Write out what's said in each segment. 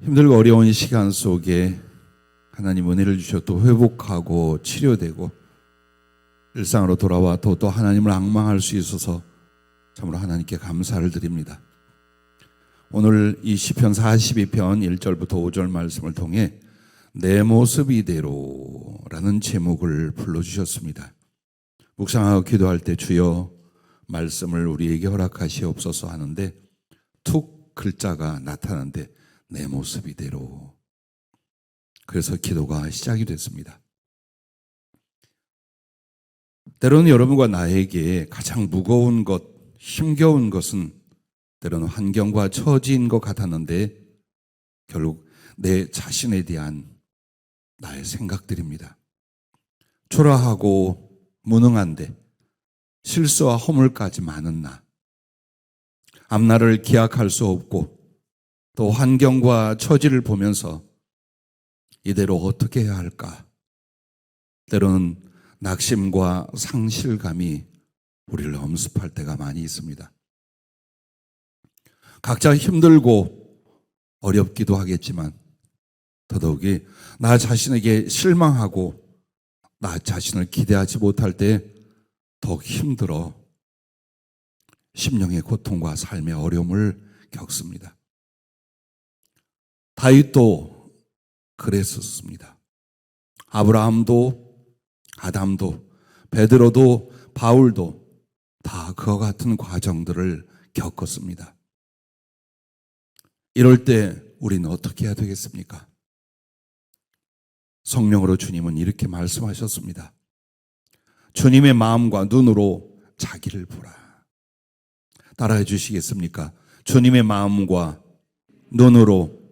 힘들고 어려운 시간 속에 하나님 은혜를 주셔 또 회복하고 치료되고 일상으로 돌아와 또 하나님을 앙망할 수 있어서 참으로 하나님께 감사를 드립니다. 오늘 이 시편 42편 1절부터 5절 말씀을 통해 내 모습 이대로라는 제목을 불러주셨습니다. 묵상하고 기도할 때 주여 말씀을 우리에게 허락하시옵소서 하는데 툭 글자가 나타나는데 내 모습 이대로. 그래서 기도가 시작이 됐습니다. 때로는 여러분과 나에게 가장 무거운 것, 힘겨운 것은 때로는 환경과 처지인 것 같았는데 결국 내 자신에 대한 나의 생각들입니다. 초라하고 무능한데 실수와 허물까지 많은 나, 앞날을 기약할 수 없고 또 환경과 처지를 보면서 이대로 어떻게 해야 할까? 때로는 낙심과 상실감이 우리를 엄습할 때가 많이 있습니다. 각자 힘들고 어렵기도 하겠지만 더더욱이 나 자신에게 실망하고 나 자신을 기대하지 못할 때 더욱 힘들어 심령의 고통과 삶의 어려움을 겪습니다. 다윗도 그랬었습니다. 아브라함도 아담도 베드로도 바울도 다 그와 같은 과정들을 겪었습니다. 이럴 때 우리는 어떻게 해야 되겠습니까? 성령으로 주님은 이렇게 말씀하셨습니다. 주님의 마음과 눈으로 자기를 보라. 따라해 주시겠습니까? 주님의 마음과 눈으로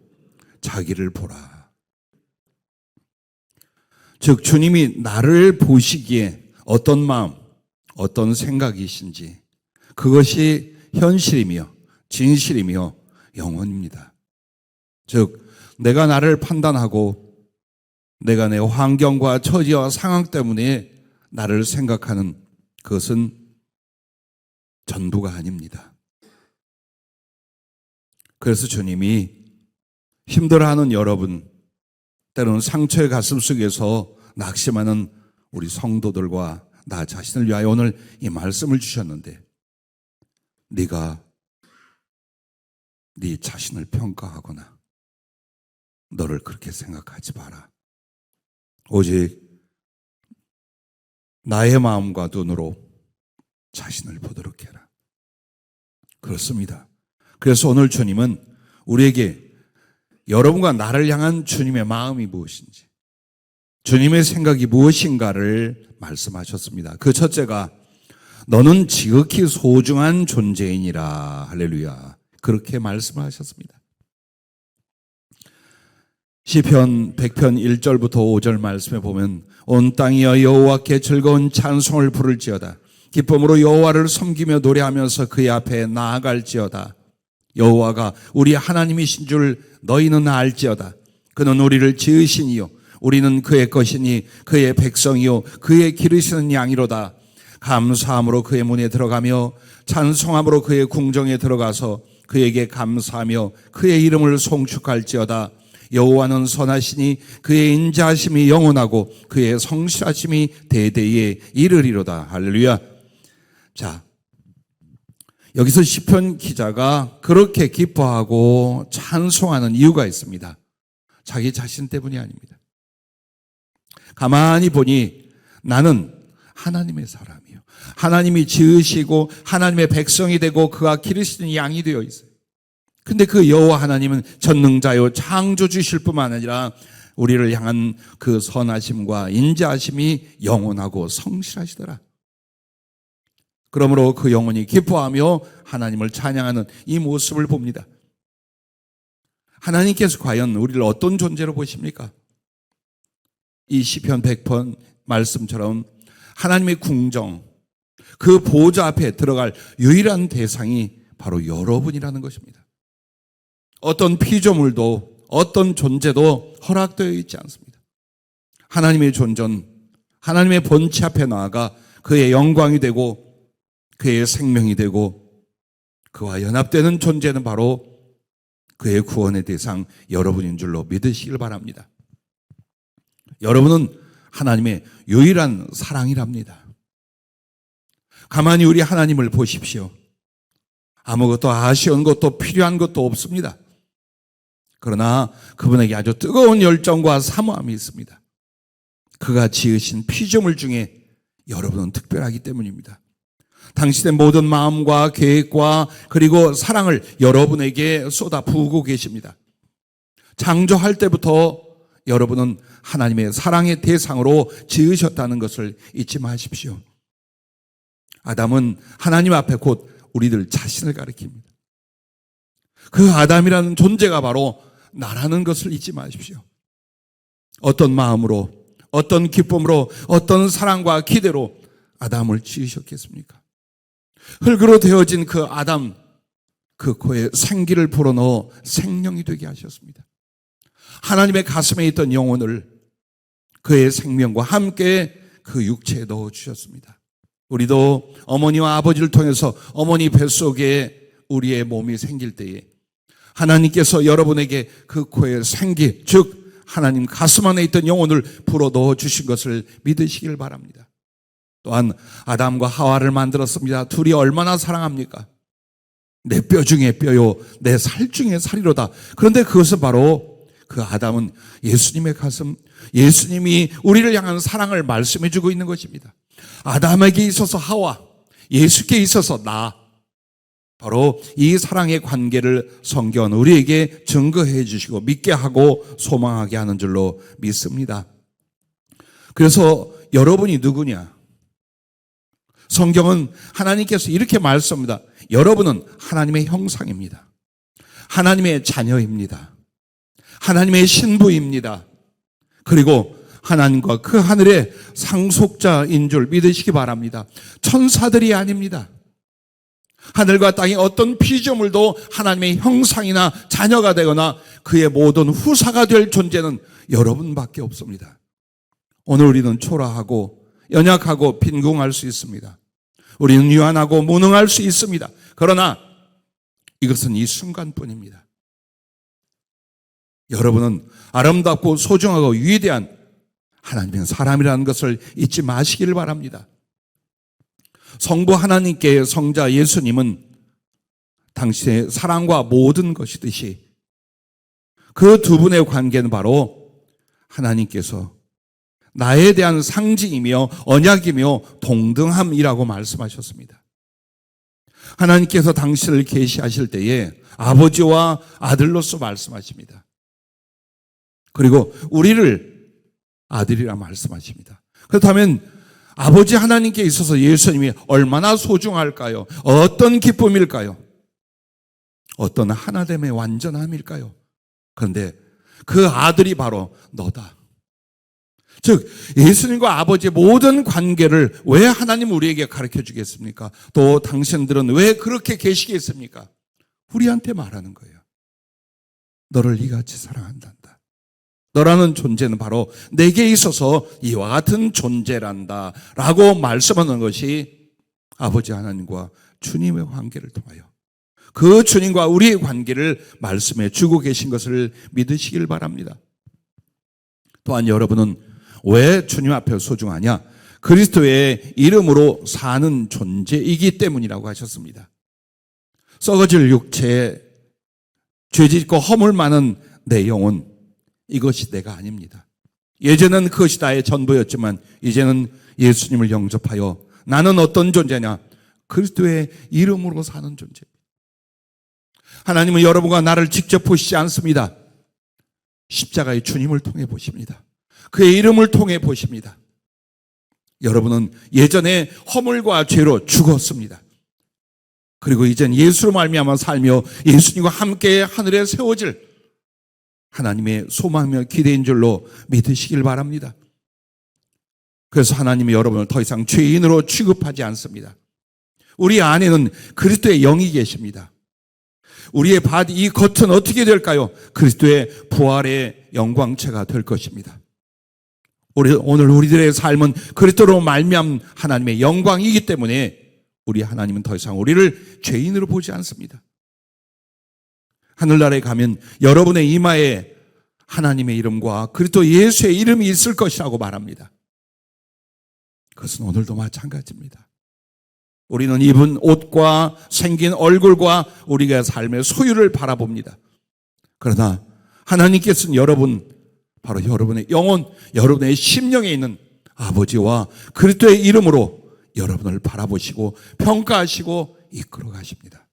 자기를 보라. 즉 주님이 나를 보시기에 어떤 마음, 어떤 생각이신지 그것이 현실이며 진실이며 영원입니다. 즉 내가 나를 판단하고 내가 내 환경과 처지와 상황 때문에 나를 생각하는 그것은 전부가 아닙니다. 그래서 주님이 힘들어하는 여러분, 때로는 상처의 가슴 속에서 낙심하는 우리 성도들과 나 자신을 위하여 오늘 이 말씀을 주셨는데 네가 네 자신을 평가하거나 너를 그렇게 생각하지 마라. 오직 나의 마음과 눈으로 자신을 보도록 해라. 그렇습니다. 그래서 오늘 주님은 우리에게 여러분과 나를 향한 주님의 마음이 무엇인지, 주님의 생각이 무엇인가를 말씀하셨습니다. 그 첫째가 너는 지극히 소중한 존재이니라. 할렐루야. 그렇게 말씀하셨습니다. 시편 100편 1절부터 5절 말씀에 보면 온 땅이여 여호와께 즐거운 찬송을 부를지어다. 기쁨으로 여호와를 섬기며 노래하면서 그의 앞에 나아갈지어다. 여호와가 우리 하나님이신 줄 너희는 알지어다. 그는 우리를 지으시니요 우리는 그의 것이니 그의 백성이요 그의 기르시는 양이로다. 감사함으로 그의 문에 들어가며 찬송함으로 그의 궁정에 들어가서 그에게 감사하며 그의 이름을 송축할지어다. 여호와는 선하시니 그의 인자하심이 영원하고 그의 성실하심이 대대에 이르리로다. 할렐루야. 자, 여기서 시편 기자가 그렇게 기뻐하고 찬송하는 이유가 있습니다. 자기 자신 때문이 아닙니다. 가만히 보니 나는 하나님의 사람이요, 하나님이 지으시고 하나님의 백성이 되고 그가 기르시는 양이 되어 있어요. 근데 그 여호와 하나님은 전능자요 창조주실 뿐만 아니라 우리를 향한 그 선하심과 인자하심이 영원하고 성실하시더라. 그러므로 그 영혼이 기뻐하며 하나님을 찬양하는 이 모습을 봅니다. 하나님께서 과연 우리를 어떤 존재로 보십니까? 이 시편 100편 말씀처럼 하나님의 궁정, 그 보좌 앞에 들어갈 유일한 대상이 바로 여러분이라는 것입니다. 어떤 피조물도 어떤 존재도 허락되어 있지 않습니다. 하나님의 존전, 하나님의 본체 앞에 나아가 그의 영광이 되고 그의 생명이 되고 그와 연합되는 존재는 바로 그의 구원의 대상 여러분인 줄로 믿으시길 바랍니다. 여러분은 하나님의 유일한 사랑이랍니다. 가만히 우리 하나님을 보십시오. 아무것도 아쉬운 것도 필요한 것도 없습니다. 그러나 그분에게 아주 뜨거운 열정과 사모함이 있습니다. 그가 지으신 피조물 중에 여러분은 특별하기 때문입니다. 당신의 모든 마음과 계획과 그리고 사랑을 여러분에게 쏟아 부으고 계십니다. 창조할 때부터 여러분은 하나님의 사랑의 대상으로 지으셨다는 것을 잊지 마십시오. 아담은 하나님 앞에 곧 우리들 자신을 가리킵니다. 그 아담이라는 존재가 바로 나라는 것을 잊지 마십시오. 어떤 마음으로, 어떤 기쁨으로, 어떤 사랑과 기대로 아담을 지으셨겠습니까? 흙으로 되어진 그 아담, 그 코에 생기를 불어넣어 생명이 되게 하셨습니다. 하나님의 가슴에 있던 영혼을 그의 생명과 함께 그 육체에 넣어주셨습니다. 우리도 어머니와 아버지를 통해서 어머니 뱃속에 우리의 몸이 생길 때에 하나님께서 여러분에게 그 코에 생기, 즉 하나님 가슴 안에 있던 영혼을 불어넣어 주신 것을 믿으시길 바랍니다. 또한 아담과 하와를 만들었습니다. 둘이 얼마나 사랑합니까? 내 뼈 중에 뼈요, 내 살 중에 살이로다. 그런데 그것은 바로 그 아담은 예수님의 가슴, 예수님이 우리를 향한 사랑을 말씀해 주고 있는 것입니다. 아담에게 있어서 하와, 예수께 있어서 나, 바로 이 사랑의 관계를 성경은 우리에게 증거해 주시고 믿게 하고 소망하게 하는 줄로 믿습니다. 그래서 여러분이 누구냐? 성경은 하나님께서 이렇게 말씀합니다. 여러분은 하나님의 형상입니다. 하나님의 자녀입니다. 하나님의 신부입니다. 그리고 하나님과 그 하늘의 상속자인 줄 믿으시기 바랍니다. 천사들이 아닙니다. 하늘과 땅의 어떤 피조물도 하나님의 형상이나 자녀가 되거나 그의 모든 후사가 될 존재는 여러분밖에 없습니다. 오늘 우리는 초라하고 연약하고 빈궁할 수 있습니다. 우리는 유한하고 무능할 수 있습니다. 그러나 이것은 이 순간뿐입니다. 여러분은 아름답고 소중하고 위대한 하나님의 사람이라는 것을 잊지 마시기를 바랍니다. 성부 하나님께 성자 예수님은 당신의 사랑과 모든 것이듯이 그 두 분의 관계는 바로 하나님께서 나에 대한 상징이며 언약이며 동등함이라고 말씀하셨습니다. 하나님께서 당신을 계시하실 때에 아버지와 아들로서 말씀하십니다. 그리고 우리를 아들이라 말씀하십니다. 그렇다면 아버지 하나님께 있어서 예수님이 얼마나 소중할까요? 어떤 기쁨일까요? 어떤 하나됨의 완전함일까요? 그런데 그 아들이 바로 너다. 즉 예수님과 아버지의 모든 관계를 왜 하나님 우리에게 가르쳐 주겠습니까? 또 당신들은 왜 그렇게 계시겠습니까? 우리한테 말하는 거예요. 너를 이같이 사랑한단다. 너라는 존재는 바로 내게 있어서 이와 같은 존재란다 라고 말씀하는 것이 아버지 하나님과 주님의 관계를 통하여 그 주님과 우리의 관계를 말씀해 주고 계신 것을 믿으시길 바랍니다. 또한 여러분은 왜 주님 앞에 소중하냐? 그리스도의 이름으로 사는 존재이기 때문이라고 하셨습니다. 썩어질 육체에 죄짓고 허물 많은 내 영혼, 이것이 내가 아닙니다. 예전엔 그것이 나의 전부였지만 이제는 예수님을 영접하여 나는 어떤 존재냐? 그리스도의 이름으로 사는 존재입니다. 하나님은 여러분과 나를 직접 보시지 않습니다. 십자가의 주님을 통해 보십니다. 그의 이름을 통해 보십니다. 여러분은 예전에 허물과 죄로 죽었습니다. 그리고 이젠 예수로 말미암아 살며 예수님과 함께 하늘에 세워질 하나님의 소망이며 기대인 줄로 믿으시길 바랍니다. 그래서 하나님이 여러분을 더 이상 죄인으로 취급하지 않습니다. 우리 안에는 그리스도의 영이 계십니다. 우리의 바디, 이 겉은 어떻게 될까요? 그리스도의 부활의 영광체가 될 것입니다. 오늘 우리들의 삶은 그리스도로 말미암은 하나님의 영광이기 때문에 우리 하나님은 더 이상 우리를 죄인으로 보지 않습니다. 하늘나라에 가면 여러분의 이마에 하나님의 이름과 그리스도 예수의 이름이 있을 것이라고 말합니다. 그것은 오늘도 마찬가지입니다. 우리는 입은 옷과 생긴 얼굴과 우리가 삶의 소유를 바라봅니다. 그러나 하나님께서는 바로 여러분의 영혼, 여러분의 심령에 있는 아버지와 그리스도의 이름으로 여러분을 바라보시고 평가하시고 이끌어 가십니다.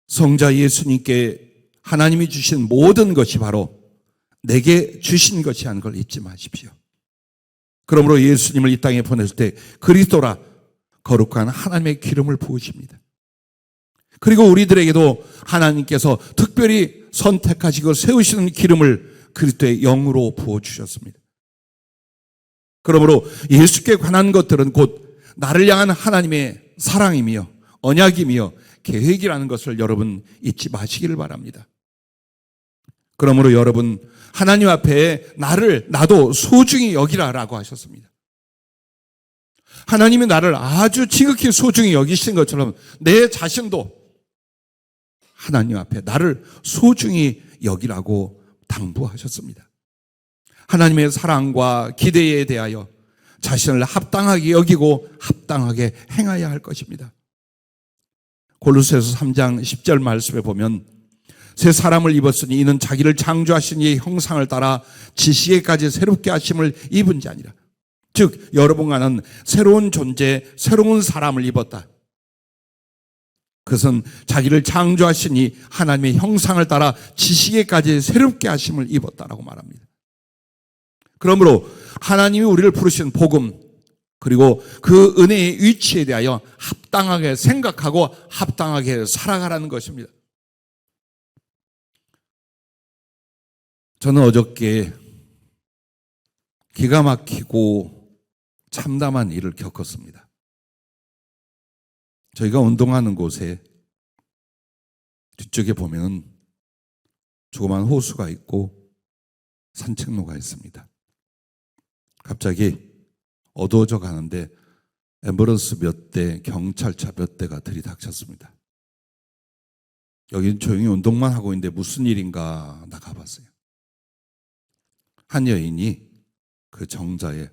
성자 예수님께 하나님이 주신 모든 것이 바로 내게 주신 것이라는 걸 잊지 마십시오. 그러므로 예수님을 이 땅에 보냈을 때 그리스도라 거룩한 하나님의 기름을 부으십니다. 그리고 우리들에게도 하나님께서 특별히 선택하시고 세우시는 기름을 그리스도의 영으로 부어주셨습니다. 그러므로 예수께 관한 것들은 곧 나를 향한 하나님의 사랑이며 언약이며 계획이라는 것을 여러분 잊지 마시기를 바랍니다. 그러므로 여러분 하나님 앞에 나도 소중히 여기라라고 하셨습니다. 하나님이 나를 아주 지극히 소중히 여기신 것처럼 내 자신도 하나님 앞에 나를 소중히 여기라고 당부하셨습니다. 하나님의 사랑과 기대에 대하여 자신을 합당하게 여기고 합당하게 행해야 할 것입니다. 골로새서 3장 10절 말씀에 보면 새 사람을 입었으니 이는 자기를 창조하신 이의 형상을 따라 지식에까지 새롭게 하심을 입은 자니라. 즉 여러분과는 새로운 존재, 새로운 사람을 입었다. 그것은 자기를 창조하신 이 하나님의 형상을 따라 지식에까지 새롭게 하심을 입었다라고 말합니다. 그러므로 하나님이 우리를 부르신 복음 그리고 그 은혜의 위치에 대하여 합당하게 생각하고 합당하게 살아가라는 것입니다. 저는 어저께 기가 막히고 참담한 일을 겪었습니다. 저희가 운동하는 곳에 뒤쪽에 보면 조그만 호수가 있고 산책로가 있습니다. 갑자기 어두워져 가는데 앰뷸런스 몇 대, 경찰차 몇 대가 들이닥쳤습니다. 여기는 조용히 운동만 하고 있는데 무슨 일인가 나가봤어요. 한 여인이 그 정자에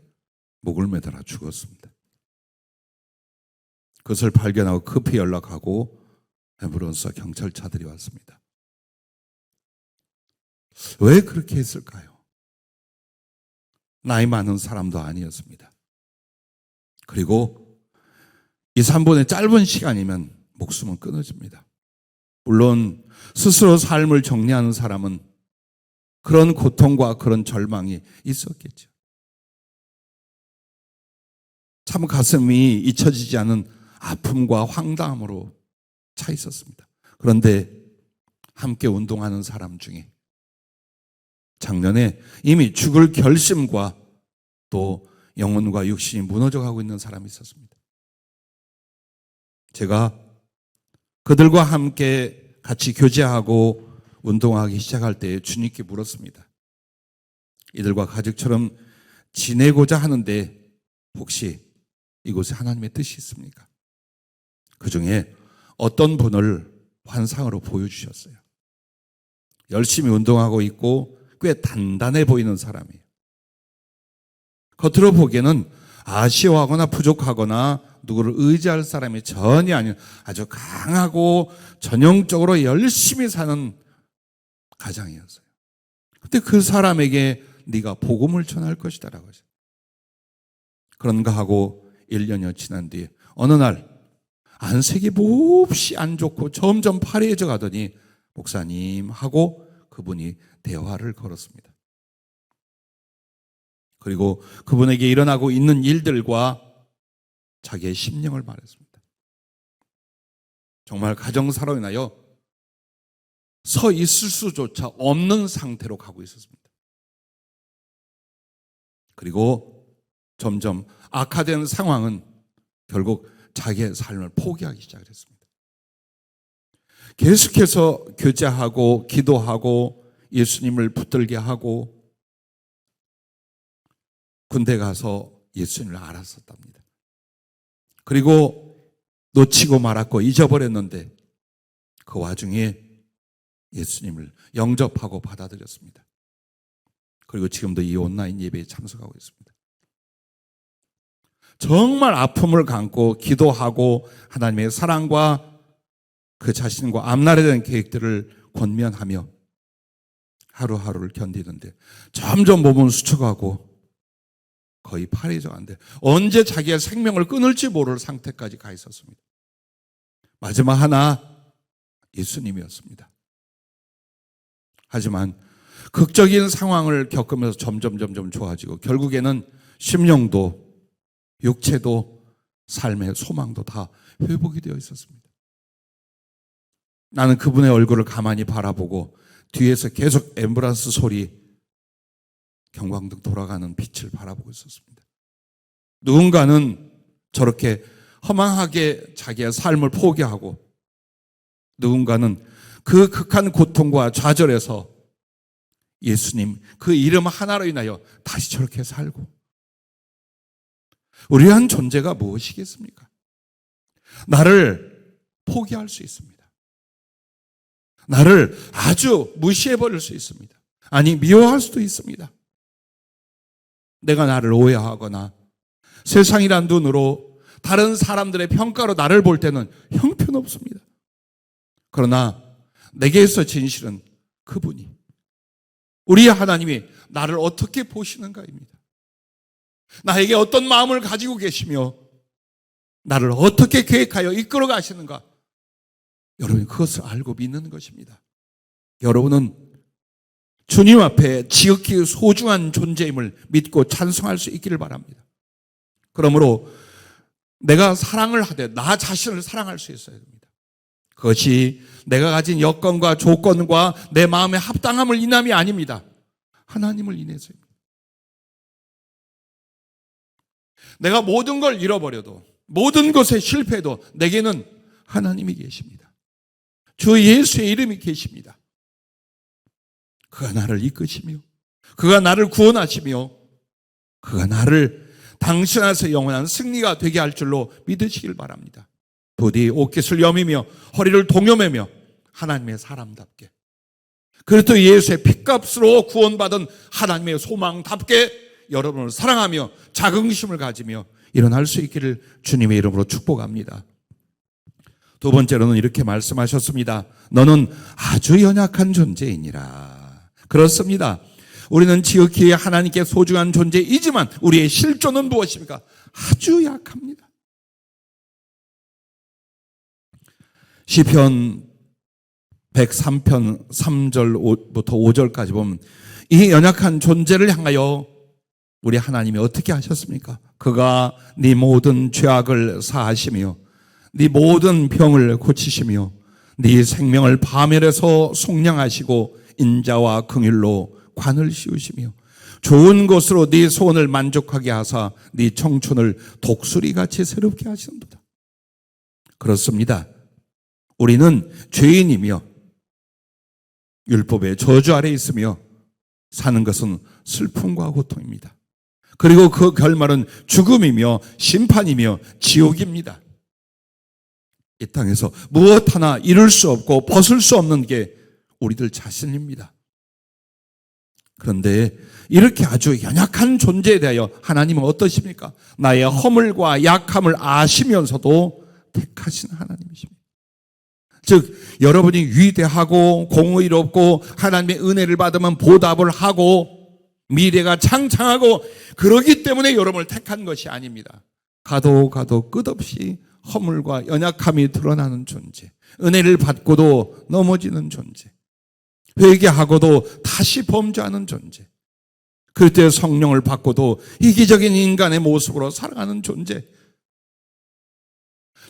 목을 매달아 죽었습니다. 그것을 발견하고 급히 연락하고 앰뷸런스와 경찰차들이 왔습니다. 왜 그렇게 했을까요? 나이 많은 사람도 아니었습니다. 그리고 2, 3분의 짧은 시간이면 목숨은 끊어집니다. 물론 스스로 삶을 정리하는 사람은 그런 고통과 그런 절망이 있었겠죠. 참 가슴이 잊혀지지 않은 아픔과 황당함으로 차 있었습니다. 그런데 함께 운동하는 사람 중에 작년에 이미 죽을 결심과 또 영혼과 육신이 무너져가고 있는 사람이 있었습니다. 제가 그들과 함께 같이 교제하고 운동하기 시작할 때 주님께 물었습니다. 이들과 가족처럼 지내고자 하는데 혹시 이곳에 하나님의 뜻이 있습니까? 그 중에 어떤 분을 환상으로 보여주셨어요. 열심히 운동하고 있고 꽤 단단해 보이는 사람이에요. 겉으로 보기에는 아쉬워하거나 부족하거나 누구를 의지할 사람이 전혀 아닌 아주 강하고 전형적으로 열심히 사는 가장이었어요. 그때 그 사람에게 네가 복음을 전할 것이다라고 하죠. 그런가 하고 1년여 지난 뒤에 어느 날 안색이 몹시 안 좋고 점점 파래져 가더니 목사님 하고 그분이 대화를 걸었습니다. 그리고 그분에게 일어나고 있는 일들과 자기의 심령을 말했습니다. 정말 가정사로 인하여 서 있을 수조차 없는 상태로 가고 있었습니다. 그리고 점점 악화된 상황은 결국 자기의 삶을 포기하기 시작했습니다. 계속해서 교제하고 기도하고 예수님을 붙들게 하고 군대 가서 예수님을 알았었답니다. 그리고 놓치고 말았고 잊어버렸는데 그 와중에 예수님을 영접하고 받아들였습니다. 그리고 지금도 이 온라인 예배에 참석하고 있습니다. 정말 아픔을 감고 기도하고 하나님의 사랑과 그 자신과 앞날에 대한 계획들을 권면하며 하루하루를 견디는데 점점 몸은 수축하고 거의 파리저한데 언제 자기의 생명을 끊을지 모를 상태까지 가 있었습니다. 마지막 하나 예수님이었습니다. 하지만 극적인 상황을 겪으면서 점점 좋아지고 결국에는 심령도 육체도 삶의 소망도 다 회복이 되어 있었습니다. 나는 그분의 얼굴을 가만히 바라보고 뒤에서 계속 앰뷸런스 소리, 경광등 돌아가는 빛을 바라보고 있었습니다. 누군가는 저렇게 허망하게 자기의 삶을 포기하고 누군가는 그 극한 고통과 좌절에서 예수님 그 이름 하나로 인하여 다시 저렇게 살고 우리한 존재가 무엇이겠습니까? 나를 포기할 수 있습니다. 나를 아주 무시해버릴 수 있습니다. 아니 미워할 수도 있습니다. 내가 나를 오해하거나 세상이란 눈으로 다른 사람들의 평가로 나를 볼 때는 형편없습니다. 그러나 내게서 진실은 그분이 우리의 하나님이 나를 어떻게 보시는가입니다. 나에게 어떤 마음을 가지고 계시며 나를 어떻게 계획하여 이끌어 가시는가 여러분이 그것을 알고 믿는 것입니다. 여러분은 주님 앞에 지극히 소중한 존재임을 믿고 찬송할 수 있기를 바랍니다. 그러므로 내가 사랑을 하되 나 자신을 사랑할 수 있어야 됩니다. 그것이 내가 가진 여건과 조건과 내 마음의 합당함을 인함이 아닙니다. 하나님을 인해서입니다. 내가 모든 걸 잃어버려도 모든 것에 실패해도 내게는 하나님이 계십니다. 주 예수의 이름이 계십니다. 그가 나를 이끄시며 그가 나를 구원하시며 그가 나를 당신 안에서 영원한 승리가 되게 할 줄로 믿으시길 바랍니다. 부디 옷깃을 여미며 허리를 동여매며 하나님의 사람답게 그리스도 예수의 핏값으로 구원받은 하나님의 소망답게 여러분을 사랑하며 자긍심을 가지며 일어날 수 있기를 주님의 이름으로 축복합니다. 두 번째로는 이렇게 말씀하셨습니다. 너는 아주 연약한 존재이니라. 그렇습니다. 우리는 지극히 하나님께 소중한 존재이지만 우리의 실존은 무엇입니까? 아주 약합니다. 시편 103편 3절부터 5절까지 보면 이 연약한 존재를 향하여 우리 하나님이 어떻게 하셨습니까? 그가 네 모든 죄악을 사하시며 네 모든 병을 고치시며 네 생명을 파멸해서 속량하시고 인자와 긍휼로 관을 씌우시며 좋은 것으로 네 소원을 만족하게 하사 네 청춘을 독수리같이 새롭게 하시는도다. 그렇습니다. 우리는 죄인이며 율법의 저주 아래 있으며 사는 것은 슬픔과 고통입니다. 그리고 그 결말은 죽음이며 심판이며 지옥입니다. 이 땅에서 무엇 하나 이룰 수 없고 벗을 수 없는 게 우리들 자신입니다. 그런데 이렇게 아주 연약한 존재에 대하여 하나님은 어떠십니까? 나의 허물과 약함을 아시면서도 택하신 하나님이십니다. 즉 여러분이 위대하고 공의롭고 하나님의 은혜를 받으면 보답을 하고 미래가 창창하고 그러기 때문에 여러분을 택한 것이 아닙니다. 가도 끝없이 허물과 연약함이 드러나는 존재, 은혜를 받고도 넘어지는 존재, 회개하고도 다시 범죄하는 존재, 그럴 때 성령을 받고도 이기적인 인간의 모습으로 살아가는 존재,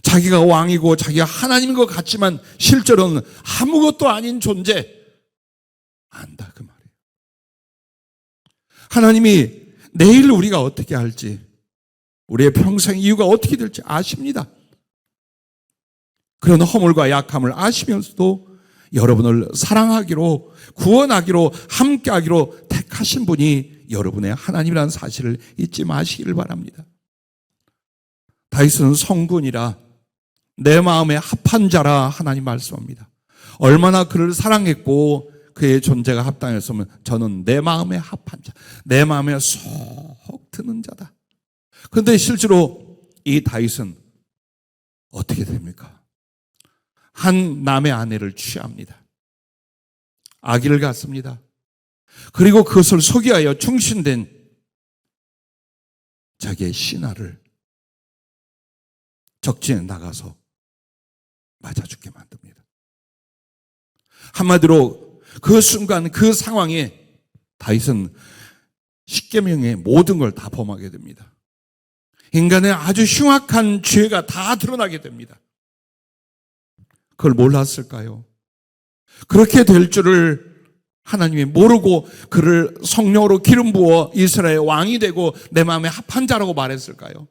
자기가 왕이고 자기가 하나님인 것 같지만 실제로는 아무것도 아닌 존재 안다 그 말이에요. 하나님이 내일 우리가 어떻게 할지, 우리의 평생 이유가 어떻게 될지 아십니다. 그런 허물과 약함을 아시면서도 여러분을 사랑하기로 구원하기로 함께하기로 택하신 분이 여러분의 하나님이라는 사실을 잊지 마시기를 바랍니다. 다윗은 성군이라 내 마음에 합한 자라 하나님 말씀합니다. 얼마나 그를 사랑했고 그의 존재가 합당했으면 저는 내 마음에 합한 자, 내 마음에 쏙 드는 자다. 그런데 실제로 이 다윗은 어떻게 됩니까? 한 남의 아내를 취합니다. 아기를 갖습니다. 그리고 그것을 소개하여 충신된 자기의 신하를 적진에 나가서 맞아 죽게 만듭니다. 한마디로 그 순간 그 상황에 다윗은 십계명의 모든 걸 다 범하게 됩니다. 인간의 아주 흉악한 죄가 다 드러나게 됩니다. 그걸 몰랐을까요? 그렇게 될 줄을 하나님이 모르고 그를 성령으로 기름 부어 이스라엘의 왕이 되고 내 마음에 합한 자라고 말했을까요?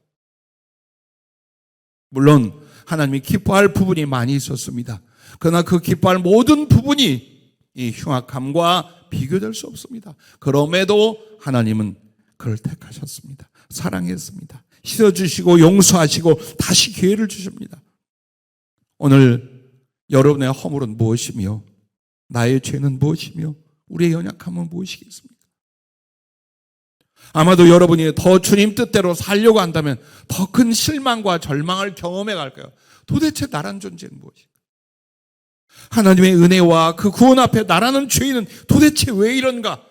물론 하나님이 기뻐할 부분이 많이 있었습니다. 그러나 그 기뻐할 모든 부분이 이 흉악함과 비교될 수 없습니다. 그럼에도 하나님은 그를 택하셨습니다. 사랑했습니다. 씻어주시고 용서하시고 다시 기회를 주십니다. 오늘 여러분의 허물은 무엇이며 나의 죄는 무엇이며 우리의 연약함은 무엇이겠습니까? 아마도 여러분이 더 주님 뜻대로 살려고 한다면 더 큰 실망과 절망을 경험해 갈 거예요. 도대체 나란 존재는 무엇일까? 하나님의 은혜와 그 구원 앞에 나라는 죄인은 도대체 왜 이런가?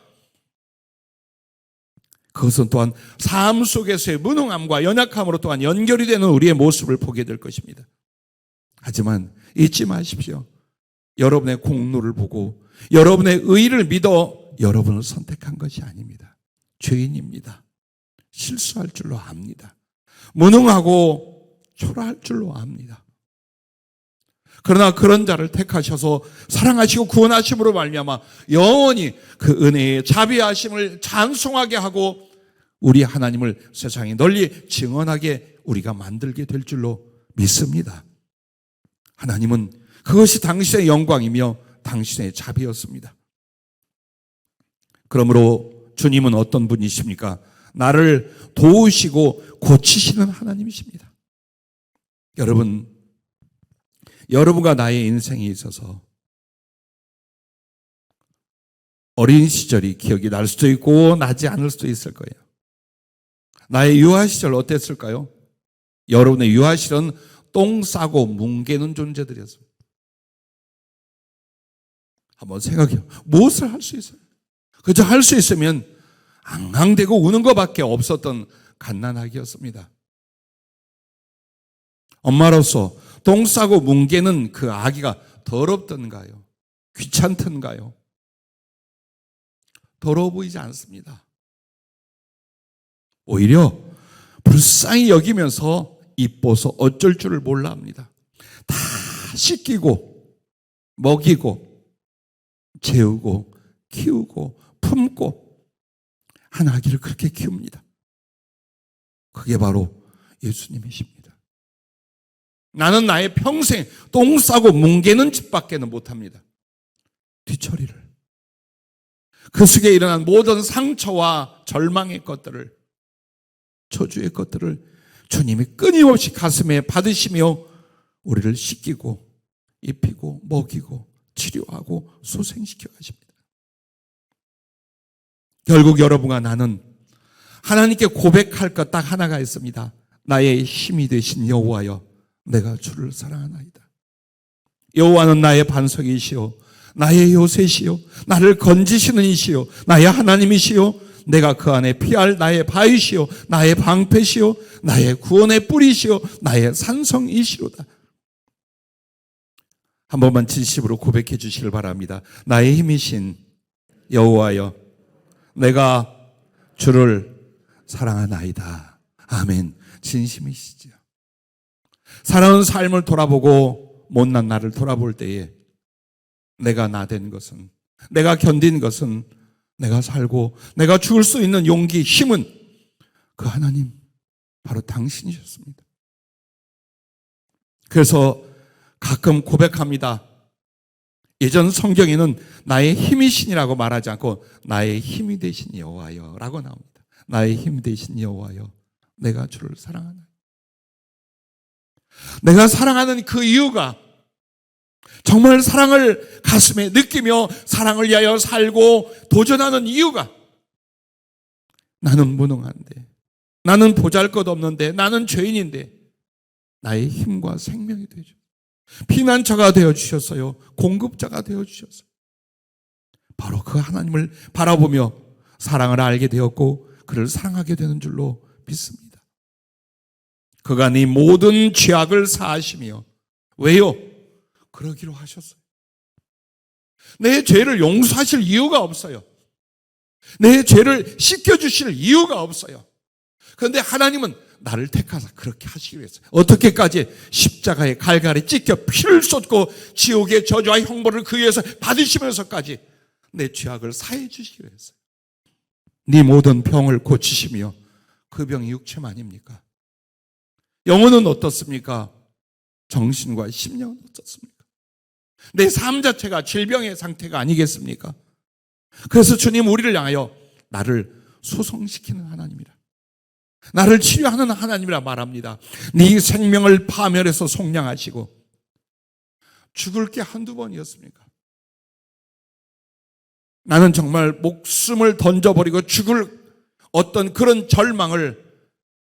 그것은 또한 삶 속에서의 무능함과 연약함으로 또한 연결이 되는 우리의 모습을 보게 될 것입니다. 하지만 잊지 마십시오. 여러분의 공로를 보고 여러분의 의의를 믿어 여러분을 선택한 것이 아닙니다. 죄인입니다. 실수할 줄로 압니다. 무능하고 초라할 줄로 압니다. 그러나 그런 자를 택하셔서 사랑하시고 구원하심으로 말미암아 영원히 그 은혜의 자비하심을 찬송하게 하고 우리 하나님을 세상에 널리 증언하게 우리가 만들게 될 줄로 믿습니다. 하나님은 그것이 당신의 영광이며 당신의 자비였습니다. 그러므로 주님은 어떤 분이십니까? 나를 도우시고 고치시는 하나님이십니다. 여러분과 나의 인생에 있어서 어린 시절이 기억이 날 수도 있고 나지 않을 수도 있을 거예요. 나의 유아 시절 어땠을까요? 여러분의 유아 시절은 똥 싸고 뭉개는 존재들이었어요. 한번 생각해요. 무엇을 할 수 있어요? 그저 할 수 있으면 앙앙대고 우는 것밖에 없었던 갓난아기였습니다. 엄마로서 똥 싸고 뭉개는 그 아기가 더럽던가요? 귀찮던가요? 더러워 보이지 않습니다. 오히려 불쌍히 여기면서 이뻐서 어쩔 줄을 몰라 합니다. 다 씻기고 먹이고 재우고 키우고 품고 한 아기를 그렇게 키웁니다. 그게 바로 예수님이십니다. 나는 나의 평생 똥 싸고 뭉개는 짓밖에는 못합니다. 뒤처리를. 그 속에 일어난 모든 상처와 절망의 것들을, 저주의 것들을 주님이 끊임없이 가슴에 받으시며 우리를 씻기고 입히고 먹이고 치료하고 소생시켜 가십니다. 결국 여러분과 나는 하나님께 고백할 것 딱 하나가 있습니다. 나의 힘이 되신 여호와여, 내가 주를 사랑하나이다. 여호와는 나의 반석이시오, 나의 요새시오, 나를 건지시는 이시오, 나의 하나님이시오, 내가 그 안에 피할 나의 바위시오, 나의 방패시오, 나의 구원의 뿌리시오, 나의 산성이시로다. 한 번만 진심으로 고백해 주시길 바랍니다. 나의 힘이신 여호와여, 내가 주를 사랑하나이다. 아멘. 진심이시죠. 살아온 삶을 돌아보고 못난 나를 돌아볼 때에 내가 나된 것은, 내가 견딘 것은, 내가 살고 내가 죽을 수 있는 용기, 힘은 그 하나님, 바로 당신이셨습니다. 그래서 가끔 고백합니다. 예전 성경에는 나의 힘이신이라고 말하지 않고 나의 힘이 되신 여호와여 라고 나옵니다. 나의 힘 되신 여호와여, 내가 주를 사랑하나이다. 내가 사랑하는 그 이유가 정말 사랑을 가슴에 느끼며 사랑을 위하여 살고 도전하는 이유가 나는 무능한데, 나는 보잘것없는데, 나는 죄인인데 나의 힘과 생명이 되죠. 피난처가 되어주셨어요. 공급자가 되어주셨어요. 바로 그 하나님을 바라보며 사랑을 알게 되었고 그를 사랑하게 되는 줄로 믿습니다. 그가 네 모든 죄악을 사하시며, 왜요? 그러기로 하셨어요. 내 죄를 용서하실 이유가 없어요. 내 죄를 씻겨주실 이유가 없어요. 그런데 하나님은 나를 택하사 그렇게 하시기로 했어요. 어떻게까지? 십자가에 갈갈이 찢겨 피를 쏟고 지옥의 저주와 형벌을 그 위에서 받으시면서까지 내 죄악을 사해 주시기로 했어요. 네 모든 병을 고치시며, 그 병이 육체만입니까? 영혼은 어떻습니까? 정신과 심령은 어떻습니까? 내 삶 자체가 질병의 상태가 아니겠습니까? 그래서 주님 우리를 향하여 나를 소성시키는 하나님이라, 나를 치료하는 하나님이라 말합니다. 네 생명을 파멸해서 속량하시고, 죽을 게 한두 번이었습니까? 나는 정말 목숨을 던져버리고 죽을 어떤 그런 절망을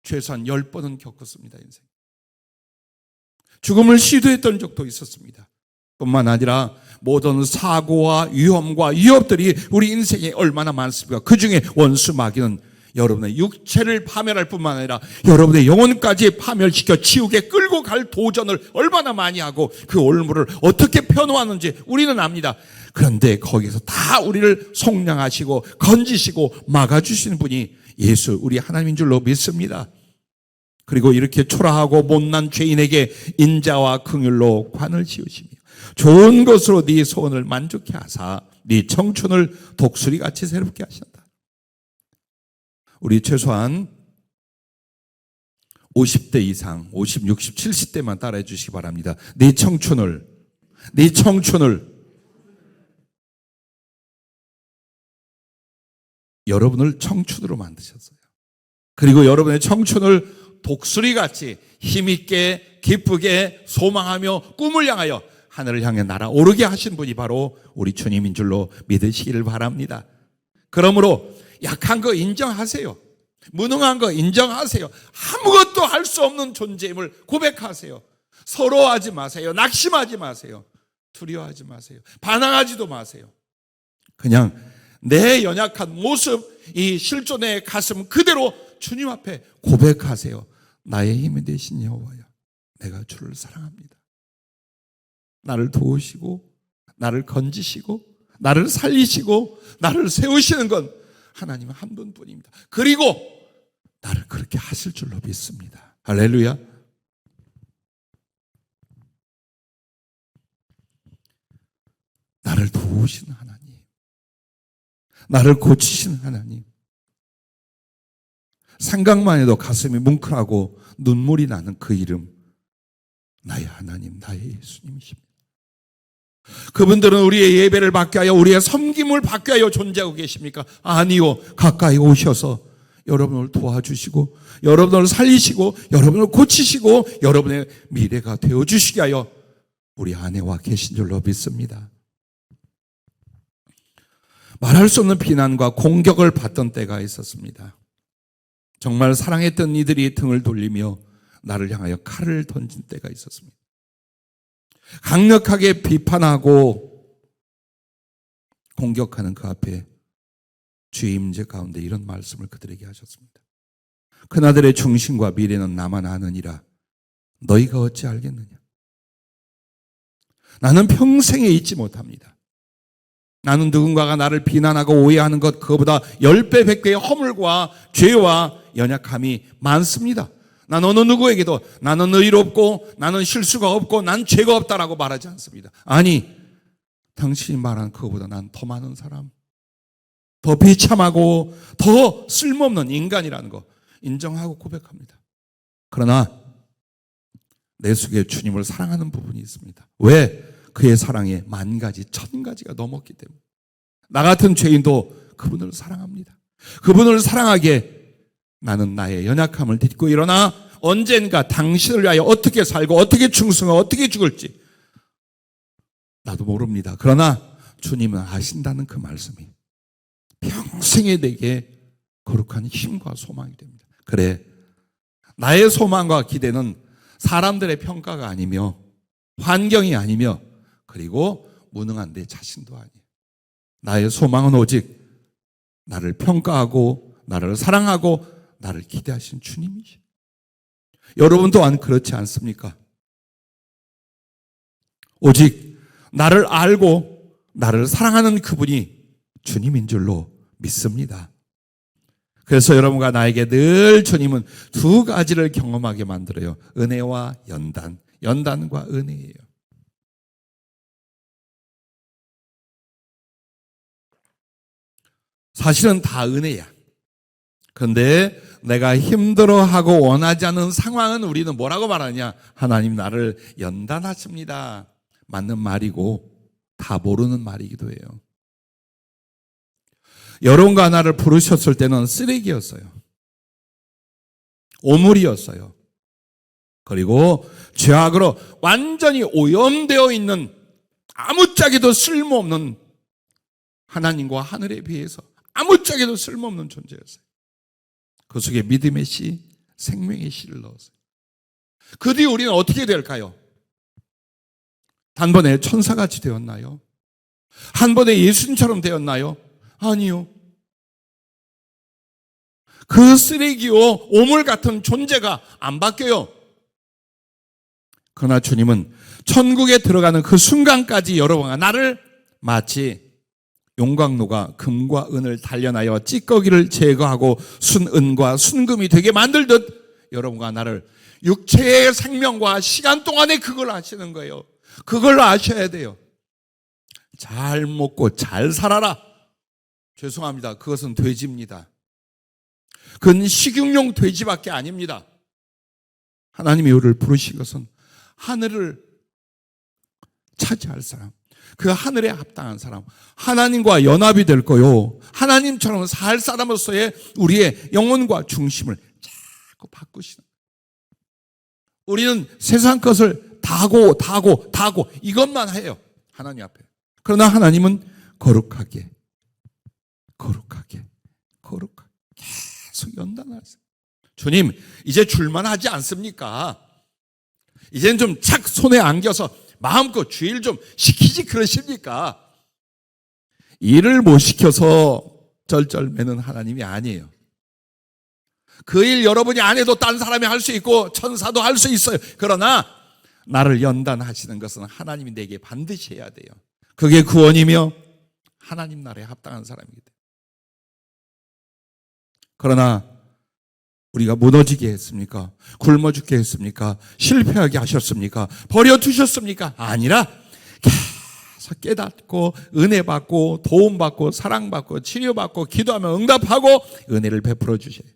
최소한 10번은 겪었습니다. 인생. 죽음을 시도했던 적도 있었습니다. 뿐만 아니라 모든 사고와 위험과 위협들이 우리 인생에 얼마나 많습니까? 그 중에 원수 마귀는 여러분의 육체를 파멸할 뿐만 아니라 여러분의 영혼까지 파멸시켜 지옥에 끌고 갈 도전을 얼마나 많이 하고 그 올무를 어떻게 펴놓았는지 우리는 압니다. 그런데 거기서 다 우리를 속량하시고 건지시고 막아주시는 분이 예수, 우리 하나님인 줄로 믿습니다. 그리고 이렇게 초라하고 못난 죄인에게 인자와 긍휼로 관을 지으시며 좋은 것으로 네 소원을 만족케 하사 네 청춘을 독수리같이 새롭게 하신다. 우리 최소한 50대 이상, 50, 60, 70대만 따라해 주시기 바랍니다. 네 청춘을 여러분을 청춘으로 만드셨어요. 그리고 여러분의 청춘을 독수리같이 힘있게 기쁘게 소망하며 꿈을 향하여 하늘을 향해 날아오르게 하신 분이 바로 우리 주님인 줄로 믿으시기를 바랍니다. 그러므로 약한 거 인정하세요. 무능한 거 인정하세요. 아무것도 할 수 없는 존재임을 고백하세요. 서러워하지 마세요. 낙심하지 마세요. 두려워하지 마세요. 반항하지도 마세요. 그냥 내 연약한 모습, 이 실존의 가슴 그대로 주님 앞에 고백하세요. 나의 힘이 되신 여호와여, 내가 주를 사랑합니다. 나를 도우시고 나를 건지시고 나를 살리시고 나를 세우시는 건 하나님 한 분뿐입니다. 그리고 나를 그렇게 하실 줄로 믿습니다. 할렐루야. 나를 도우시는 하나님, 나를 고치시는 하나님, 생각만 해도 가슴이 뭉클하고 눈물이 나는 그 이름, 나의 하나님, 나의 예수님이십니다. 그분들은 우리의 예배를 받게 하여 우리의 섬김을 받게 하여 존재하고 계십니까? 아니요. 가까이 오셔서 여러분을 도와주시고 여러분을 살리시고 여러분을 고치시고 여러분의 미래가 되어주시게 하여 우리 안에와 계신 줄로 믿습니다. 말할 수 없는 비난과 공격을 받던 때가 있었습니다. 정말 사랑했던 이들이 등을 돌리며 나를 향하여 칼을 던진 때가 있었습니다. 강력하게 비판하고 공격하는 그 앞에 주의 임재 가운데 이런 말씀을 그들에게 하셨습니다. 그나들의 중심과 미래는 나만 아느니라. 너희가 어찌 알겠느냐? 나는 평생에 잊지 못합니다. 나는 누군가가 나를 비난하고 오해하는 것 그거보다 10배, 100배의 허물과 죄와 연약함이 많습니다. 난 어느 누구에게도 나는 의롭고 나는 실수가 없고 난 죄가 없다라고 말하지 않습니다. 아니, 당신이 말한 그거보다 난 더 많은 사람, 더 비참하고 더 쓸모없는 인간이라는 거 인정하고 고백합니다. 그러나 내 속에 주님을 사랑하는 부분이 있습니다. 왜? 그의 사랑에 10,000가지, 1000가지가 넘었기 때문에. 나 같은 죄인도 그분을 사랑합니다. 그분을 사랑하게 나는 나의 연약함을 딛고 일어나 언젠가 당신을 위하여 어떻게 살고 어떻게 충성하고 어떻게 죽을지 나도 모릅니다. 그러나 주님은 아신다는 그 말씀이 평생에 내게 거룩한 힘과 소망이 됩니다. 그래, 나의 소망과 기대는 사람들의 평가가 아니며 환경이 아니며 그리고 무능한 내 자신도 아니에요. 나의 소망은 오직 나를 평가하고 나를 사랑하고 나를 기대하신 주님이시죠. 여러분 또한 그렇지 않습니까? 오직 나를 알고 나를 사랑하는 그분이 주님인 줄로 믿습니다. 그래서 여러분과 나에게 늘 주님은 두 가지를 경험하게 만들어요. 은혜와 연단, 연단과 은혜예요. 사실은 다 은혜야. 그런데 내가 힘들어하고 원하지 않는 상황은 우리는 뭐라고 말하냐? 하나님 나를 연단하십니다. 맞는 말이고 다 모르는 말이기도 해요. 여러분과 나를 부르셨을 때는 쓰레기였어요. 오물이었어요. 그리고 죄악으로 완전히 오염되어 있는 아무짝에도 쓸모없는 하나님과 하늘에 비해서 아무짝에도 쓸모없는 존재였어요. 그 속에 믿음의 씨, 생명의 씨를 넣었어요. 그 뒤에 우리는 어떻게 될까요? 단번에 천사같이 되었나요? 한 번에 예수님처럼 되었나요? 아니요. 그 쓰레기요, 오물 같은 존재가 안 바뀌어요. 그러나 주님은 천국에 들어가는 그 순간까지 여러분과 나를 마치 용광로가 금과 은을 단련하여 찌꺼기를 제거하고 순은과 순금이 되게 만들듯 여러분과 나를 육체의 생명과 시간 동안에 그걸 아시는 거예요. 그걸 아셔야 돼요. 잘 먹고 잘 살아라. 죄송합니다. 그것은 돼지입니다. 그건 식용용 돼지밖에 아닙니다. 하나님이 우리를 부르신 것은 하늘을 차지할 사람, 그 하늘에 합당한 사람, 하나님과 연합이 될 거요. 하나님처럼 살 사람으로서의 우리의 영혼과 중심을 자꾸 바꾸시는 거예요. 우리는 세상 것을 다고 이것만 해요. 하나님 앞에. 그러나 하나님은 거룩하게 계속 연단하세요. 주님, 이제 줄만하지 않습니까? 이제는 좀 착 손에 안겨서 마음껏 주일 좀 시키지 그러십니까? 일을 못 시켜서 쩔쩔매는 하나님이 아니에요. 그 일 여러분이 안 해도 딴 사람이 할 수 있고 천사도 할 수 있어요. 그러나 나를 연단하시는 것은 하나님이 내게 반드시 해야 돼요. 그게 구원이며 하나님 나라에 합당한 사람이기 때문에. 그러나 우리가 무너지게 했습니까? 굶어 죽게 했습니까? 실패하게 하셨습니까? 버려두셨습니까? 아니라 계속 깨닫고 은혜 받고 도움 받고 사랑 받고 치료 받고 기도하면 응답하고 은혜를 베풀어 주셔요.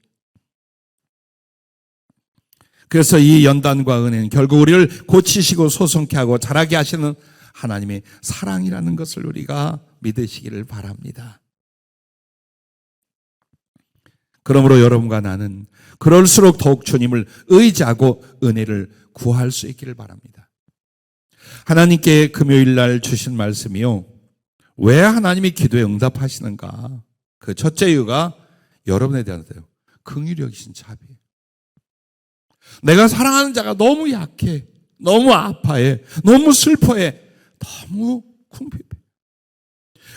그래서 이 연단과 은혜는 결국 우리를 고치시고 소성케 하고 자라게 하시는 하나님의 사랑이라는 것을 우리가 믿으시기를 바랍니다. 그러므로 여러분과 나는 그럴수록 더욱 주님을 의지하고 은혜를 구할 수 있기를 바랍니다. 하나님께 금요일 날 주신 말씀이요, 왜 하나님이 기도에 응답하시는가? 그 첫째 이유가 여러분에 대한데요, 긍휼히 여기신 자비예요. 내가 사랑하는 자가 너무 약해, 너무 아파해, 너무 슬퍼해, 너무 궁핍해.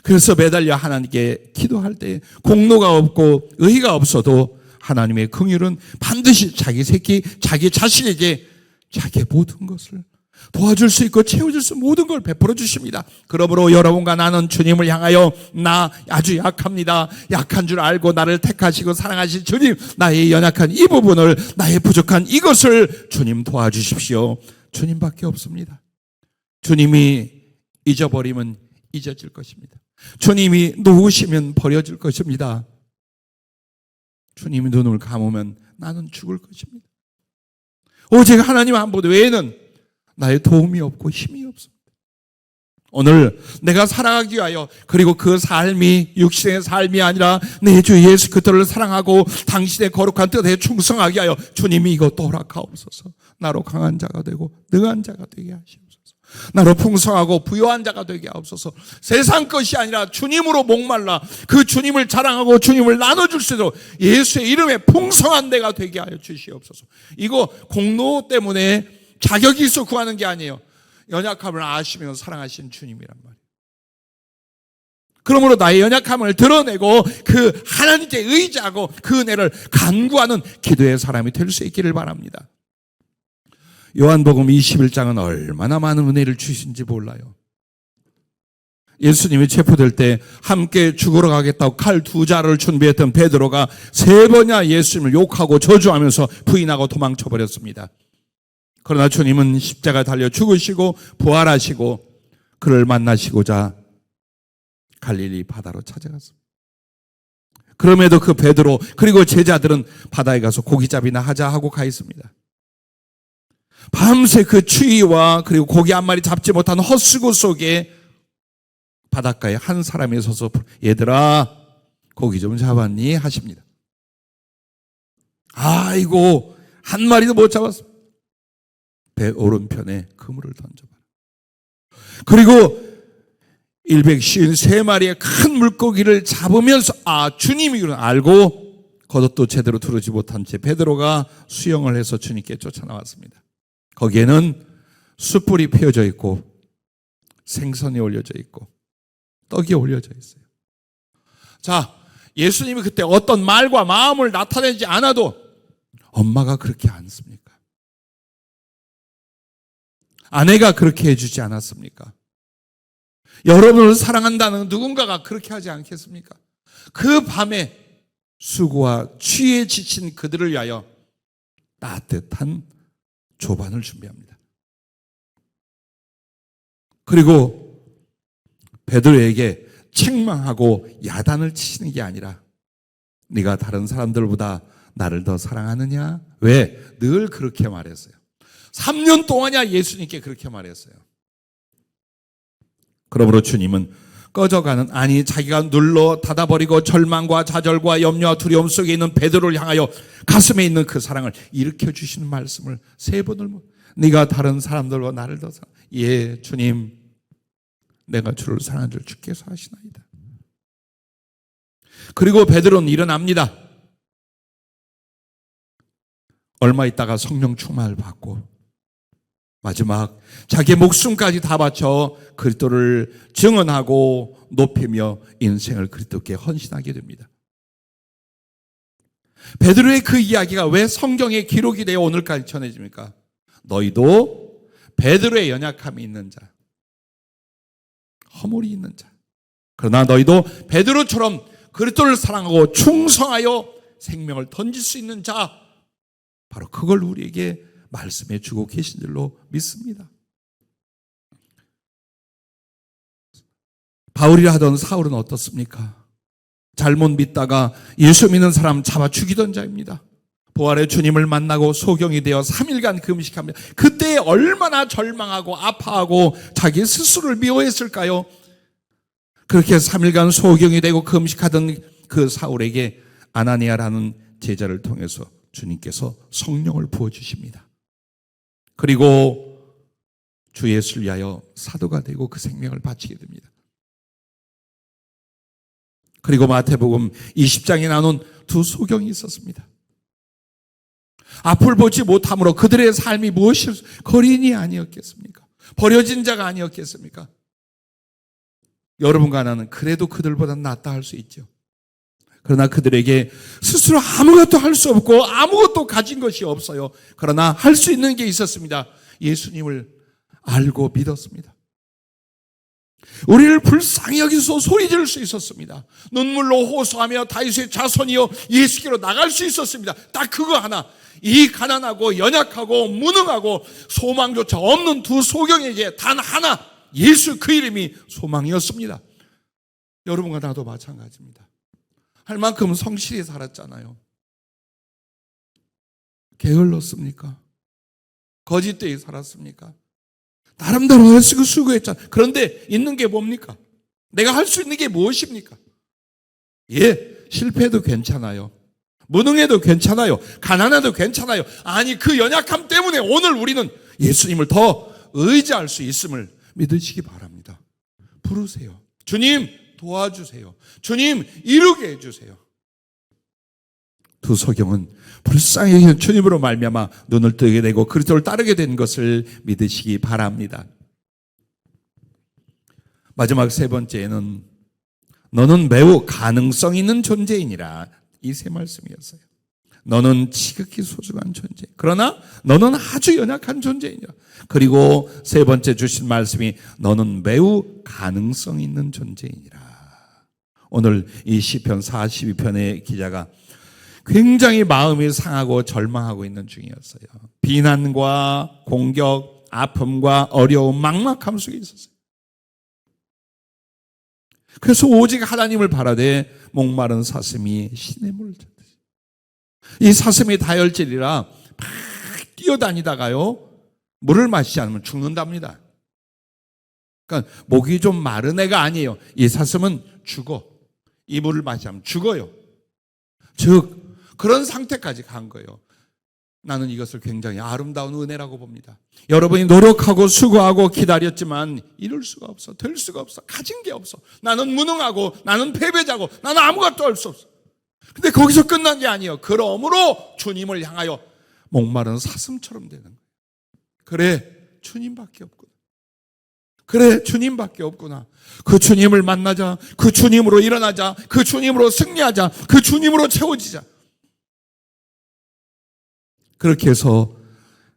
그래서 매달려 하나님께 기도할 때 공로가 없고 의의가 없어도 하나님의 긍휼은 반드시 자기 새끼, 자기 자식에게 자기의 모든 것을 도와줄 수 있고 채워줄 수 있는 모든 걸 베풀어 주십니다. 그러므로 여러분과 나는 주님을 향하여 나 아주 약합니다. 약한 줄 알고 나를 택하시고 사랑하신 주님, 나의 연약한 이 부분을, 나의 부족한 이것을 주님 도와주십시오. 주님밖에 없습니다. 주님이 잊어버리면 잊어질 것입니다. 주님이 놓으시면 버려질 것입니다. 주님이 눈을 감으면 나는 죽을 것입니다. 오직 하나님 한 분 외에는 나의 도움이 없고 힘이 없습니다. 오늘 내가 살아가기 위하여, 그리고 그 삶이 육신의 삶이 아니라 내 주 예수 그리스도를 사랑하고 당신의 거룩한 뜻에 충성하기 위하여 주님이 이것도 허락하옵소서. 나로 강한 자가 되고 능한 자가 되게 하시옵소서. 나로 풍성하고 부유한 자가 되게 하옵소서. 세상 것이 아니라 주님으로 목말라 그 주님을 자랑하고 주님을 나눠줄 수 있도록 예수의 이름에 풍성한 데가 되게 하여 주시옵소서. 이거 공로 때문에 자격이 있어 구하는 게 아니에요. 연약함을 아시며 사랑하신 주님이란 말이에요. 그러므로 나의 연약함을 드러내고 그 하나님께 의지하고 그 은혜를 간구하는 기도의 사람이 될 수 있기를 바랍니다. 요한복음 21장은 얼마나 많은 은혜를 주신지 몰라요. 예수님이 체포될 때 함께 죽으러 가겠다고 칼 2자루를 준비했던 베드로가 3번이나 예수님을 욕하고 저주하면서 부인하고 도망쳐버렸습니다. 그러나 주님은 십자가 달려 죽으시고 부활하시고 그를 만나시고자 갈릴리 바다로 찾아갔습니다. 그럼에도 그 베드로 그리고 제자들은 바다에 가서 고기잡이나 하자 하고 가 있습니다. 밤새 그 추위와 그리고 고기 한 마리 잡지 못한 헛수고 속에 바닷가에 한 사람이 서서 얘들아 고기 좀 잡았니? 하십니다. 아이고 한 마리도 못 잡았습니다. 배 오른편에 그물을 던져봐라. 그리고 153마리의 큰 물고기를 잡으면서 주님이 그런 알고 겉옷도 제대로 두르지 못한 채 베드로가 수영을 해서 주님께 쫓아나왔습니다. 거기에는 숯불이 피어져 있고 생선이 올려져 있고 떡이 올려져 있어요. 자, 예수님이 그때 어떤 말과 마음을 나타내지 않아도 엄마가 그렇게 않습니까? 아내가 그렇게 해주지 않았습니까? 여러분을 사랑한다는 누군가가 그렇게 하지 않겠습니까? 그 밤에 수고와 취에 지친 그들을 위하여 따뜻한 조반을 준비합니다. 그리고 베드로에게 책망하고 야단을 치시는 게 아니라 네가 다른 사람들보다 나를 더 사랑하느냐? 왜? 늘 그렇게 말했어요. 3년 동안이야 예수님께 그렇게 말했어요. 그러므로 주님은 꺼져가는 자기가 눌러 닫아버리고 절망과 좌절과 염려와 두려움 속에 있는 베드로를 향하여 가슴에 있는 그 사랑을 일으켜 주시는 말씀을 3번을 네가 다른 사람들과 나를 더 사랑. 예, 주님 내가 주를 사랑하는 줄 주께서 하시나이다. 그리고 베드로는 일어납니다. 얼마 있다가 성령 충만을 받고 마지막 자기의 목숨까지 다 바쳐 그리스도를 증언하고 높이며 인생을 그리스도께 헌신하게 됩니다. 베드로의 그 이야기가 왜 성경에 기록이 되어 오늘까지 전해집니까? 너희도 베드로의 연약함이 있는 자, 허물이 있는 자, 그러나 너희도 베드로처럼 그리스도를 사랑하고 충성하여 생명을 던질 수 있는 자, 바로 그걸 우리에게 말씀해 주고 계신 줄로 믿습니다. 바울이라 하던 사울은 어떻습니까? 잘못 믿다가 예수 믿는 사람 잡아 죽이던 자입니다. 부활의 주님을 만나고 소경이 되어 3일간 금식합니다. 그때 얼마나 절망하고 아파하고 자기 스스로를 미워했을까요? 그렇게 3일간 소경이 되고 금식하던 그 사울에게 아나니아라는 제자를 통해서 주님께서 성령을 부어주십니다. 그리고 주 예수를 위하여 사도가 되고 그 생명을 바치게 됩니다. 그리고 마태복음 20장에 나눈 2 소경이 있었습니다. 앞을 보지 못함으로 그들의 삶이 무엇이 거린이 아니었겠습니까? 버려진 자가 아니었겠습니까? 여러분과 나는 그래도 그들보다 낫다 할 수 있죠. 그러나 그들에게 스스로 아무것도 할 수 없고 아무것도 가진 것이 없어요. 그러나 할 수 있는 게 있었습니다. 예수님을 알고 믿었습니다. 우리를 불쌍히 여기서 소리 지를 수 있었습니다. 눈물로 호소하며 다윗의 자손이여 예수께로 나갈 수 있었습니다. 딱 그거 하나. 이 가난하고 연약하고 무능하고 소망조차 없는 2 소경에게 단 하나, 예수 그 이름이 소망이었습니다. 여러분과 나도 마찬가지입니다. 할 만큼 성실히 살았잖아요. 게을렀습니까? 거짓되이 살았습니까? 나름대로 애쓰고 수고했잖아. 그런데 있는 게 뭡니까? 내가 할 수 있는 게 무엇입니까? 예, 실패해도 괜찮아요. 무능해도 괜찮아요. 가난해도 괜찮아요. 아니, 그 연약함 때문에 오늘 우리는 예수님을 더 의지할 수 있음을 믿으시기 바랍니다. 부르세요. 주님, 도와주세요. 주님, 이루게 해주세요. 두 소경은 불쌍히 주님으로 말미암아 눈을 뜨게 되고 그리스도를 따르게 된 것을 믿으시기 바랍니다. 마지막 세 번째는 너는 매우 가능성 있는 존재이니라. 이 세 말씀이었어요. 너는 지극히 소중한 존재. 그러나 너는 아주 연약한 존재이니라. 그리고 세 번째 주신 말씀이 너는 매우 가능성 있는 존재이니라. 오늘 이 시편 42편의 기자가 굉장히 마음이 상하고 절망하고 있는 중이었어요. 비난과 공격, 아픔과 어려움, 막막함 속에 있었어요. 그래서 오직 하나님을 바라되 목마른 사슴이 시냇물을 찾듯이. 이 사슴이 다혈질이라 막 뛰어다니다가요 물을 마시지 않으면 죽는답니다. 그러니까 목이 좀 마른 애가 아니에요. 이 사슴은 죽어. 이 물을 마시지 않으면 죽어요. 즉 그런 상태까지 간 거예요. 나는 이것을 굉장히 아름다운 은혜라고 봅니다. 여러분이 노력하고 수고하고 기다렸지만 이룰 수가 없어. 될 수가 없어. 가진 게 없어. 나는 무능하고 나는 패배자고 나는 아무것도 할 수 없어. 근데 거기서 끝난 게 아니에요. 그러므로 주님을 향하여 목마른 사슴처럼 되는 거예요. 그래, 주님밖에 없구나. 그래, 주님밖에 없구나. 그 주님을 만나자. 그 주님으로 일어나자. 그 주님으로 승리하자. 그 주님으로 채워지자. 그렇게 해서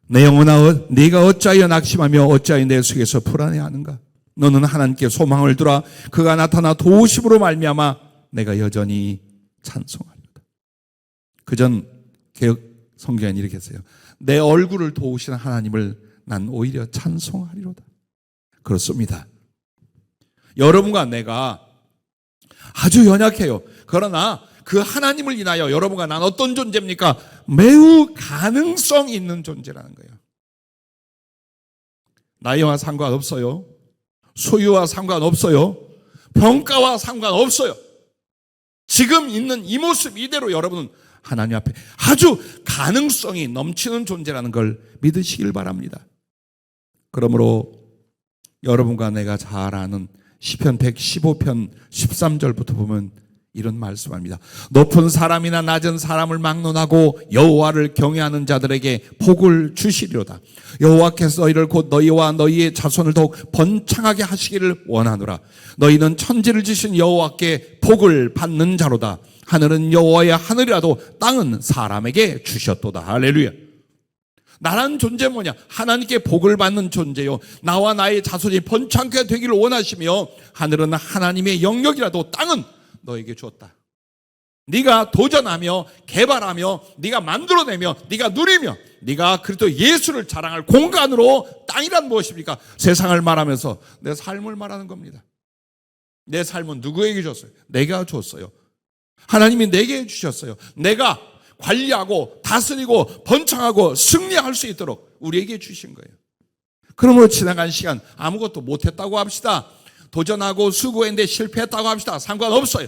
내 영혼아 네가 어찌하여 낙심하며 어찌하여 내 속에서 불안해하는가? 너는 하나님께 소망을 두라. 그가 나타나 도우심으로 말미암아 내가 여전히 찬송하리로다. 그전 개혁 성경에 이렇게 했어요. 내 얼굴을 도우시는 하나님을 난 오히려 찬송하리로다. 그렇습니다. 여러분과 내가 아주 연약해요. 그러나 그 하나님을 인하여 여러분과 난 어떤 존재입니까? 매우 가능성 있는 존재라는 거예요. 나이와 상관없어요. 소유와 상관없어요. 평가와 상관없어요. 지금 있는 이 모습 이대로 여러분은 하나님 앞에 아주 가능성이 넘치는 존재라는 걸 믿으시길 바랍니다. 그러므로 여러분과 내가 잘 아는 시편 115편 13절부터 보면 이런 말씀합니다. 높은 사람이나 낮은 사람을 막론하고 여호와를 경외하는 자들에게 복을 주시리로다. 여호와께서 너희를 곧 너희와 너희의 자손을 더욱 번창하게 하시기를 원하노라. 너희는 천지를 지신 여호와께 복을 받는 자로다. 하늘은 여호와의 하늘이라도 땅은 사람에게 주셨도다. 할렐루야. 나라는 존재 뭐냐? 하나님께 복을 받는 존재요. 나와 나의 자손이 번창하게 되기를 원하시며 하늘은 하나님의 영역이라도 땅은 너에게 줬다. 네가 도전하며 개발하며 네가 만들어내며 네가 누리며 네가 그리스도 예수를 자랑할 공간으로 땅이란 무엇입니까? 세상을 말하면서 내 삶을 말하는 겁니다. 내 삶은 누구에게 줬어요? 내가 줬어요. 하나님이 내게 주셨어요. 내가 관리하고 다스리고 번창하고 승리할 수 있도록 우리에게 주신 거예요. 그러므로 지나간 시간 아무것도 못했다고 합시다. 도전하고 수고했는데 실패했다고 합시다. 상관없어요.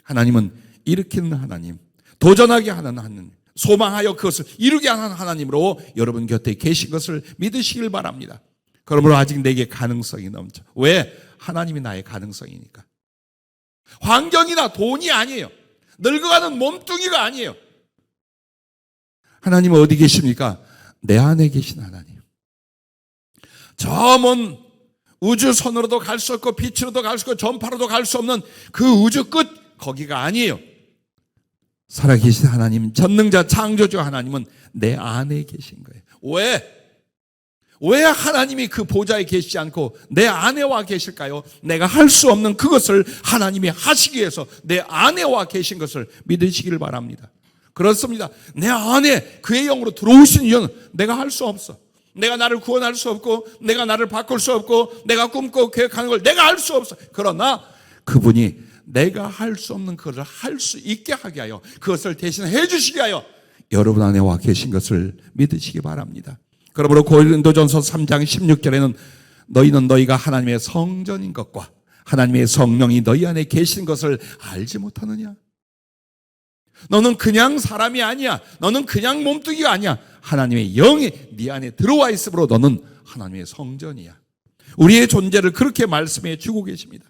하나님은 일으키는 하나님, 도전하게 하는 하나님, 소망하여 그것을 이루게 하는 하나님으로 여러분 곁에 계신 것을 믿으시길 바랍니다. 그러므로 아직 내게 가능성이 넘쳐. 왜? 하나님이 나의 가능성이니까. 환경이나 돈이 아니에요. 늙어가는 몸뚱이가 아니에요. 하나님은 어디 계십니까? 내 안에 계신 하나님. 저 먼 우주선으로도 갈 수 없고 빛으로도 갈 수 없고 전파로도 갈 수 없는 그 우주 끝 거기가 아니에요. 살아계신 하나님, 전능자 창조주 하나님은 내 안에 계신 거예요. 왜 하나님이 그 보좌에 계시지 않고 내 안에 와 계실까요? 내가 할 수 없는 그것을 하나님이 하시기 위해서 내 안에 와 계신 것을 믿으시길 바랍니다. 그렇습니다. 내 안에 그의 영으로 들어오신 이유는 내가 할 수 없어. 내가 나를 구원할 수 없고 내가 나를 바꿀 수 없고 내가 꿈꾸고 계획하는 걸 내가 할 수 없어. 그러나 그분이 내가 할 수 없는 그것을 할 수 있게 하게 하여 그것을 대신 해 주시게 하여 여러분 안에 와 계신 것을 믿으시기 바랍니다. 그러므로 고린도전서 3장 16절에는 너희는 너희가 하나님의 성전인 것과 하나님의 성령이 너희 안에 계신 것을 알지 못하느냐? 너는 그냥 사람이 아니야. 너는 그냥 몸뚱이가 아니야. 하나님의 영이 네 안에 들어와 있으므로 너는 하나님의 성전이야. 우리의 존재를 그렇게 말씀해 주고 계십니다.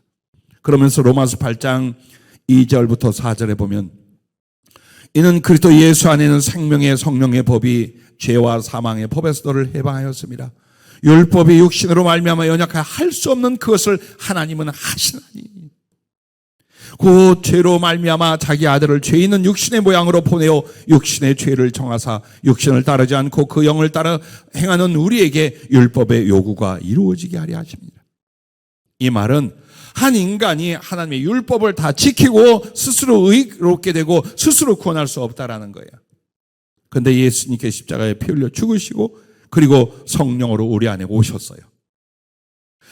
그러면서 로마서 8장 2절부터 4절에 보면 이는 그리스도 예수 안에는 생명의 성령의 법이 죄와 사망의 법에서 너를 해방하였습니다. 율법이 육신으로 말미암아 연약하여 할 수 없는 그것을 하나님은 하시나니 그 죄로 말미암아 자기 아들을 죄 있는 육신의 모양으로 보내어 육신의 죄를 정하사 육신을 따르지 않고 그 영을 따라 행하는 우리에게 율법의 요구가 이루어지게 하려 하십니다. 이 말은 한 인간이 하나님의 율법을 다 지키고 스스로 의롭게 되고 스스로 구원할 수 없다라는 거예요. 그런데 예수님께 십자가에 피 흘려 죽으시고 그리고 성령으로 우리 안에 오셨어요.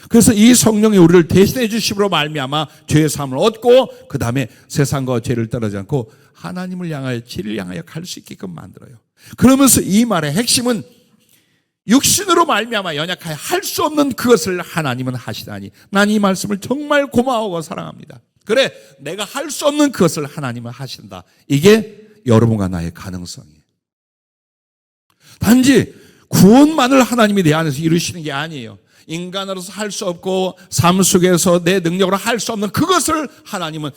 그래서 이 성령이 우리를 대신해 주심으로 말미암아 죄의 사함을 얻고 그 다음에 세상과 죄를 따르지 않고 하나님을 향하여 진리를 향하여 갈 수 있게끔 만들어요. 그러면서 이 말의 핵심은 육신으로 말미암아 연약하여 할 수 없는 그것을 하나님은 하시다니 난 이 말씀을 정말 고마워하고 사랑합니다. 그래 내가 할 수 없는 그것을 하나님은 하신다. 이게 여러분과 나의 가능성이에요. 단지 구원만을 하나님이 내 안에서 이루시는 게 아니에요. 인간으로서 할 수 없고 삶 속에서 내 능력으로 할 수 없는 그것을 하나님은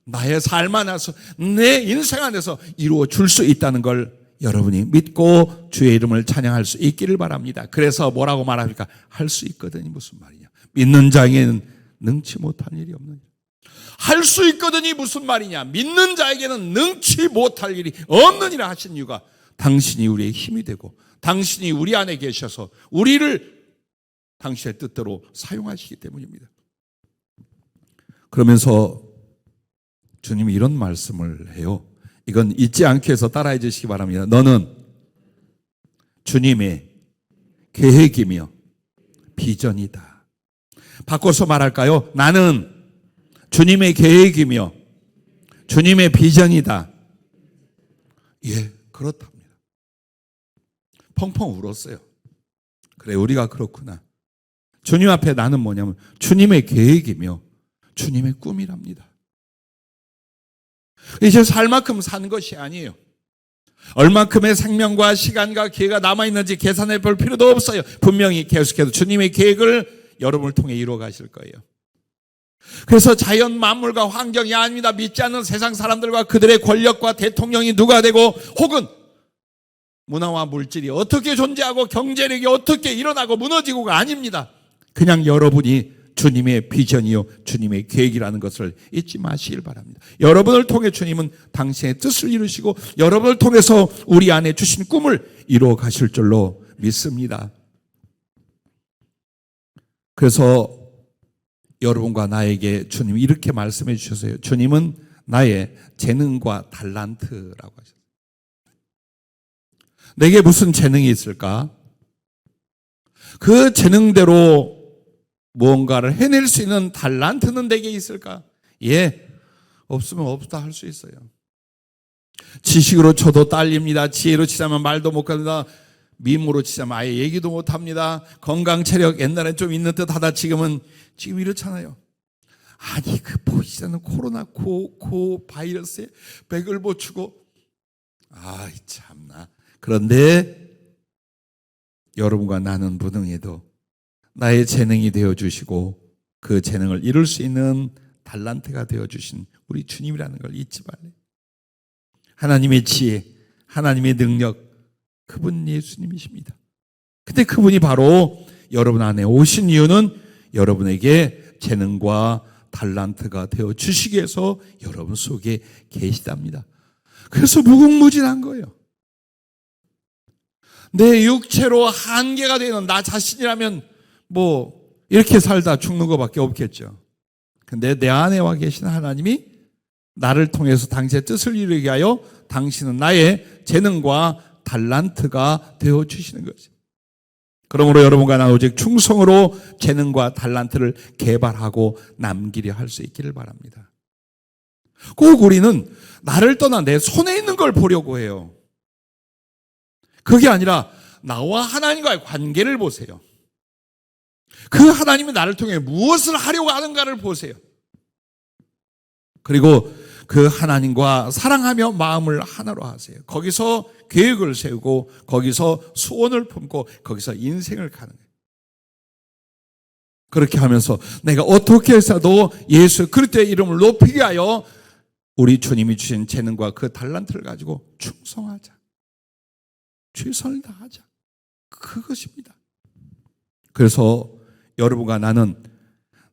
나의 삶 안에서 내 인생 안에서 이루어 줄 수 있다는 걸 여러분이 믿고 주의 이름을 찬양할 수 있기를 바랍니다. 그래서 뭐라고 말합니까? 할 수 있거든이 무슨 말이냐? 믿는 자에게는 능치 못할 일이 없느냐? 할 수 있거든이 무슨 말이냐? 믿는 자에게는 능치 못할 일이 없느니라 하신 이유가 당신이 우리의 힘이 되고 당신이 우리 안에 계셔서 우리를 당신의 뜻대로 사용하시기 때문입니다. 그러면서 주님이 이런 말씀을 해요. 이건 잊지 않기 위해서 따라해 주시기 바랍니다. 너는 주님의 계획이며 비전이다. 바꿔서 말할까요? 나는 주님의 계획이며 주님의 비전이다. 예, 그렇답니다. 펑펑 울었어요. 그래, 우리가 그렇구나. 주님 앞에 나는 뭐냐면 주님의 계획이며 주님의 꿈이랍니다. 이제 살 만큼 사는 것이 아니에요. 얼만큼의 생명과 시간과 기회가 남아있는지 계산해 볼 필요도 없어요. 분명히 계속해서 주님의 계획을 여러분을 통해 이루어 가실 거예요. 그래서 자연 만물과 환경이 아닙니다. 믿지 않는 세상 사람들과 그들의 권력과 대통령이 누가 되고 혹은 문화와 물질이 어떻게 존재하고 경제력이 어떻게 일어나고 무너지고가 아닙니다. 그냥 여러분이 주님의 비전이요 주님의 계획이라는 것을 잊지 마시길 바랍니다. 여러분을 통해 주님은 당신의 뜻을 이루시고 여러분을 통해서 우리 안에 주신 꿈을 이루어 가실 줄로 믿습니다. 그래서 여러분과 나에게 주님이 이렇게 말씀해 주셨어요. 주님은 나의 재능과 달란트라고 하셨어요. 내게 무슨 재능이 있을까? 그 재능대로 무언가를 해낼 수 있는 달란트는 내게 있을까? 예, 없으면 없다 할 수 있어요. 지식으로 쳐도 딸립니다. 지혜로 치자면 말도 못 합니다. 미모로 치자면 아예 얘기도 못 합니다. 건강, 체력 옛날엔 좀 있는 듯 하다 지금 이렇잖아요. 아니 그 보이지 않는 코로나 바이러스에 백을 보추고 아이 참나. 그런데 여러분과 나는 무능해도 나의 재능이 되어주시고 그 재능을 이룰 수 있는 달란트가 되어주신 우리 주님이라는 걸 잊지 말래요. 하나님의 지혜, 하나님의 능력, 그분 예수님이십니다. 근데 그분이 바로 여러분 안에 오신 이유는 여러분에게 재능과 달란트가 되어주시기 위해서 여러분 속에 계시답니다. 그래서 무궁무진한 거예요. 내 육체로 한계가 되는 나 자신이라면 뭐 이렇게 살다 죽는 것밖에 없겠죠. 근데 내 안에 와 계신 하나님이 나를 통해서 당신의 뜻을 이루게 하여 당신은 나의 재능과 달란트가 되어주시는 거죠. 그러므로 여러분과 나 오직 충성으로 재능과 달란트를 개발하고 남기려 할 수 있기를 바랍니다. 꼭 우리는 나를 떠나 내 손에 있는 걸 보려고 해요. 그게 아니라 나와 하나님과의 관계를 보세요. 그 하나님이 나를 통해 무엇을 하려고 하는가를 보세요. 그리고 그 하나님과 사랑하며 마음을 하나로 하세요. 거기서 계획을 세우고 거기서 소원을 품고 거기서 인생을 가는 거예요. 그렇게 하면서 내가 어떻게 해서도 예수 그리스도의 이름을 높이게 하여 우리 주님이 주신 재능과 그 달란트를 가지고 충성하자. 최선을 다하자. 그것입니다. 그래서 여러분과 나는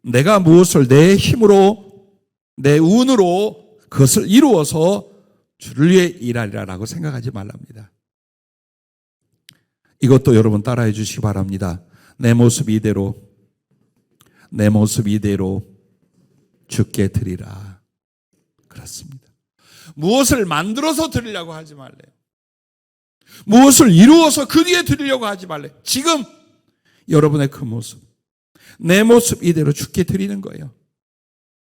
내가 무엇을 내 힘으로 내 운으로 그것을 이루어서 주를 위해 일하리라라고 생각하지 말랍니다. 이것도 여러분 따라해 주시기 바랍니다. 내 모습 이대로 주께 드리라. 그렇습니다. 무엇을 만들어서 드리려고 하지 말래요. 무엇을 이루어서 그 뒤에 드리려고 하지 말래요. 지금 여러분의 그 모습, 내 모습 이대로 주께 드리는 거예요.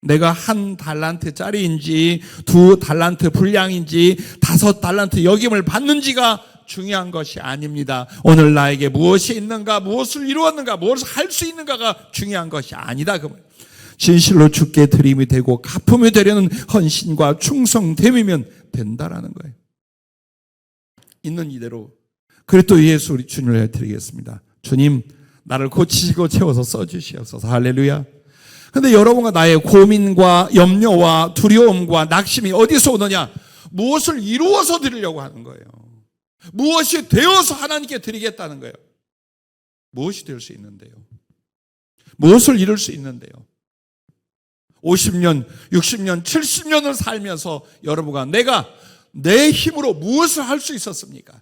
내가 1달란트짜리인지 2달란트 분량인지 5달란트 역임을 받는지가 중요한 것이 아닙니다. 오늘 나에게 무엇이 있는가, 무엇을 이루었는가, 무엇을 할 수 있는가가 중요한 것이 아니다. 진실로 주께 드림이 되고 갚음이 되려는 헌신과 충성됨이면 된다라는 거예요. 있는 이대로. 그리스도 예수 우리 주님을 드리겠습니다. 주님, 나를 고치시고 채워서 써주시옵소서. 할렐루야. 그런데 여러분과 나의 고민과 염려와 두려움과 낙심이 어디서 오느냐? 무엇을 이루어서 드리려고 하는 거예요. 무엇이 되어서 하나님께 드리겠다는 거예요. 무엇이 될 수 있는데요? 무엇을 이룰 수 있는데요? 50년, 60년, 70년을 살면서 여러분과 내가 내 힘으로 무엇을 할 수 있었습니까?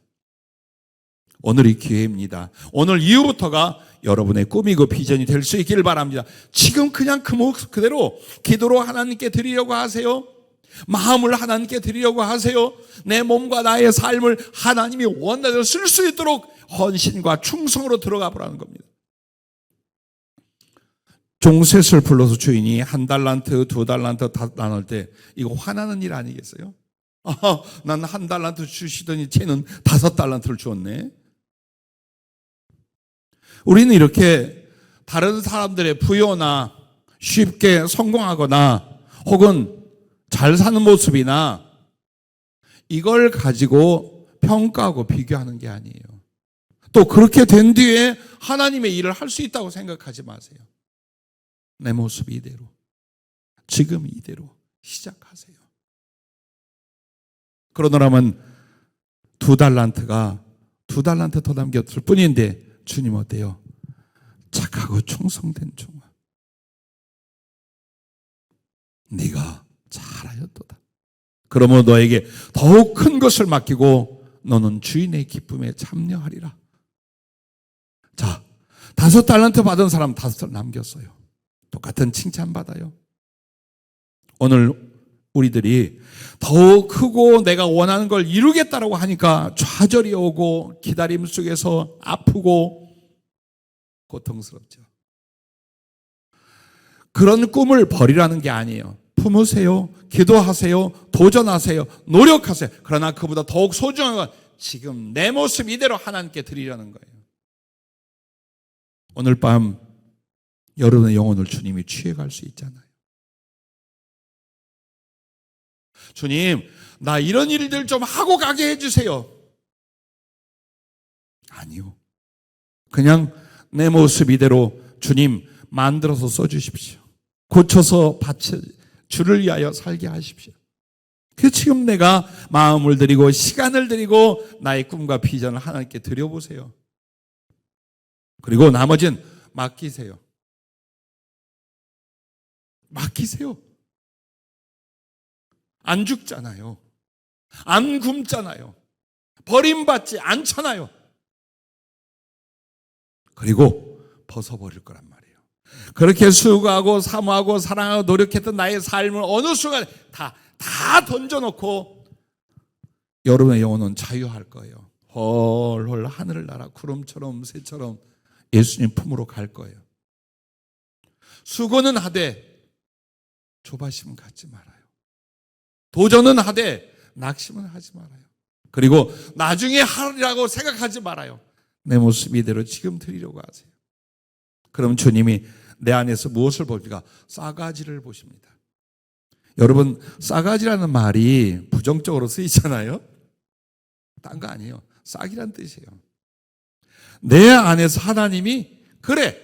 오늘이 기회입니다. 오늘 이후부터가 여러분의 꿈이고 비전이 될 수 있기를 바랍니다. 지금 그냥 그 모습 그대로 기도로 하나님께 드리려고 하세요. 마음을 하나님께 드리려고 하세요. 내 몸과 나의 삶을 하나님이 원하대로 쓸 수 있도록 헌신과 충성으로 들어가 보라는 겁니다. 종셋을 불러서 주인이 1달란트, 2달란트 다 나눌 때 이거 화나는 일 아니겠어요? 난 1달란트 주시더니 쟤는 5달란트를 주었네. 우리는 이렇게 다른 사람들의 부여나 쉽게 성공하거나 혹은 잘 사는 모습이나 이걸 가지고 평가하고 비교하는 게 아니에요. 또 그렇게 된 뒤에 하나님의 일을 할 수 있다고 생각하지 마세요. 내 모습 이대로, 지금 이대로 시작하세요. 그러더라면 2달란트가 2달란트 더 남겼을 뿐인데 주님 어때요? 착하고 충성된 종아, 네가 잘하였도다. 그러므로 너에게 더욱 큰 것을 맡기고 너는 주인의 기쁨에 참여하리라. 자, 5달란트 받은 사람 5달 남겼어요. 똑같은 칭찬받아요. 오늘 우리들이 더욱 크고 내가 원하는 걸 이루겠다라고 하니까 좌절이 오고 기다림 속에서 아프고 고통스럽죠. 그런 꿈을 버리라는 게 아니에요. 품으세요. 기도하세요. 도전하세요. 노력하세요. 그러나 그보다 더욱 소중한 건 지금 내 모습 이대로 하나님께 드리려는 거예요. 오늘 밤 여러분의 영혼을 주님이 취해갈 수 있잖아요. 주님, 나 이런 일들 좀 하고 가게 해주세요. 아니요. 그냥 내 모습 이대로 주님 만들어서 써주십시오. 고쳐서 주를 위하여 살게 하십시오. 그 지금 내가 마음을 드리고 시간을 드리고 나의 꿈과 비전을 하나님께 드려보세요. 그리고 나머지는 맡기세요. 맡기세요. 안 죽잖아요. 안 굶잖아요. 버림받지 않잖아요. 그리고 벗어버릴 거란 말이에요. 그렇게 수고하고 사모하고 사랑하고 노력했던 나의 삶을 어느 순간 다 던져놓고 여러분의 영혼은 자유할 거예요. 헐헐 하늘을 날아 구름처럼 새처럼 예수님 품으로 갈 거예요. 수고는 하되 조바심은 갖지 말아요. 도전은 하되 낙심은 하지 말아요. 그리고 나중에 하리라고 생각하지 말아요. 내 모습 이대로 지금 드리려고 하세요. 그럼 주님이 내 안에서 무엇을 봅니까? 싸가지를 보십니다. 여러분, 싸가지라는 말이 부정적으로 쓰이잖아요. 딴 거 아니에요. 싹이란 뜻이에요. 내 안에서 하나님이 그래,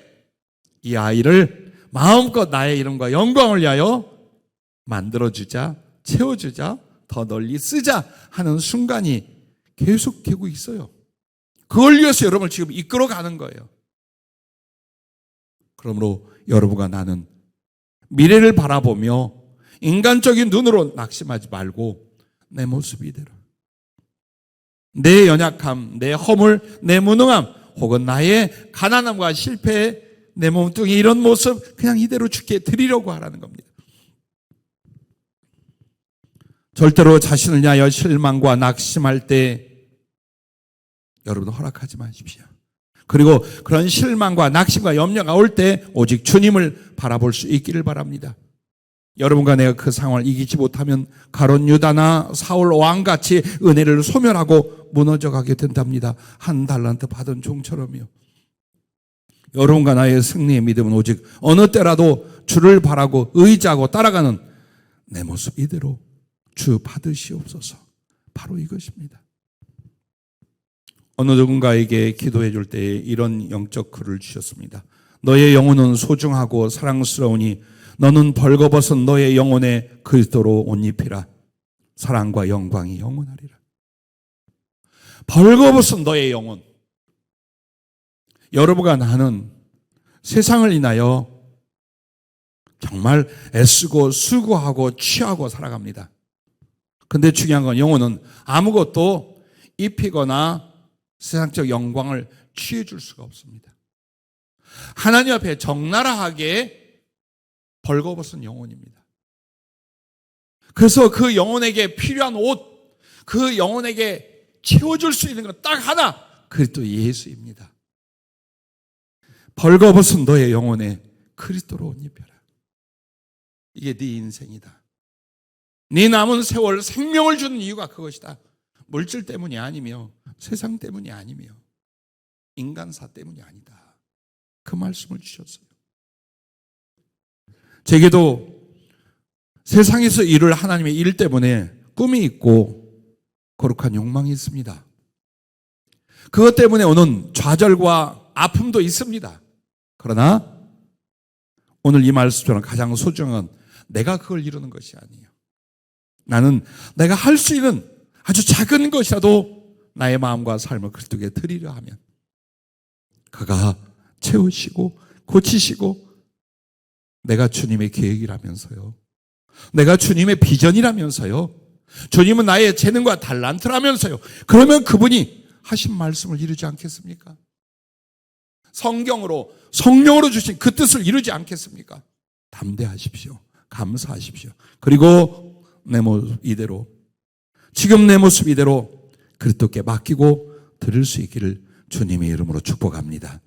이 아이를 마음껏 나의 이름과 영광을 위하여 만들어주자, 채워주자, 더 널리 쓰자 하는 순간이 계속 되고 있어요. 그걸 위해서 여러분을 지금 이끌어가는 거예요. 그러므로 여러분과 나는 미래를 바라보며 인간적인 눈으로 낙심하지 말고 내 모습 이대로, 내 연약함, 내 허물, 내 무능함, 혹은 나의 가난함과 실패, 내 몸뚱이 이런 모습 그냥 이대로 주께 드리려고 하라는 겁니다. 절대로 자신을 위하여 실망과 낙심할 때 여러분 허락하지 마십시오. 그리고 그런 실망과 낙심과 염려가 올 때 오직 주님을 바라볼 수 있기를 바랍니다. 여러분과 내가 그 상황을 이기지 못하면 가룟 유다나 사울 왕같이 은혜를 소멸하고 무너져가게 된답니다. 한 달란트 받은 종처럼요. 여러분과 나의 승리의 믿음은 오직 어느 때라도 주를 바라고 의지하고 따라가는 내 모습 이대로 주 받으시옵소서. 바로 이것입니다. 어느 누군가에게 기도해 줄 때 이런 영적 글을 주셨습니다. 너의 영혼은 소중하고 사랑스러우니 너는 벌거벗은 너의 영혼에 그리스도로 옷 입히라. 사랑과 영광이 영원하리라. 벌거벗은 너의 영혼. 여러분과 나는 세상을 인하여 정말 애쓰고 수고하고 취하고 살아갑니다. 근데 중요한 건 영혼은 아무것도 입히거나 세상적 영광을 취해 줄 수가 없습니다. 하나님 앞에 적나라하게 벌거벗은 영혼입니다. 그래서 그 영혼에게 필요한 옷, 그 영혼에게 채워줄 수 있는 건 딱 하나, 그리스도 예수입니다. 벌거벗은 너의 영혼에 그리스도로 옷 입혀라. 이게 네 인생이다. 네 남은 세월 생명을 주는 이유가 그것이다. 물질 때문이 아니며 세상 때문이 아니며 인간사 때문이 아니다. 그 말씀을 주셨어요. 제게도 세상에서 이룰 하나님의 일 때문에 꿈이 있고 거룩한 욕망이 있습니다. 그것 때문에 오는 좌절과 아픔도 있습니다. 그러나 오늘 이 말씀처럼 가장 소중한 내가 그걸 이루는 것이 아니에요. 나는 내가 할 수 있는 아주 작은 것이라도 나의 마음과 삶을 그리스도께 드리려 하면 그가 채우시고 고치시고 내가 주님의 계획이라면서요. 내가 주님의 비전이라면서요. 주님은 나의 재능과 달란트라면서요. 그러면 그분이 하신 말씀을 이루지 않겠습니까? 성경으로 성령으로 주신 그 뜻을 이루지 않겠습니까? 담대하십시오. 감사하십시오. 그리고 내 모습 이대로, 지금 내 모습 이대로 그리스도께 맡기고 드릴 수 있기를 주님의 이름으로 축복합니다.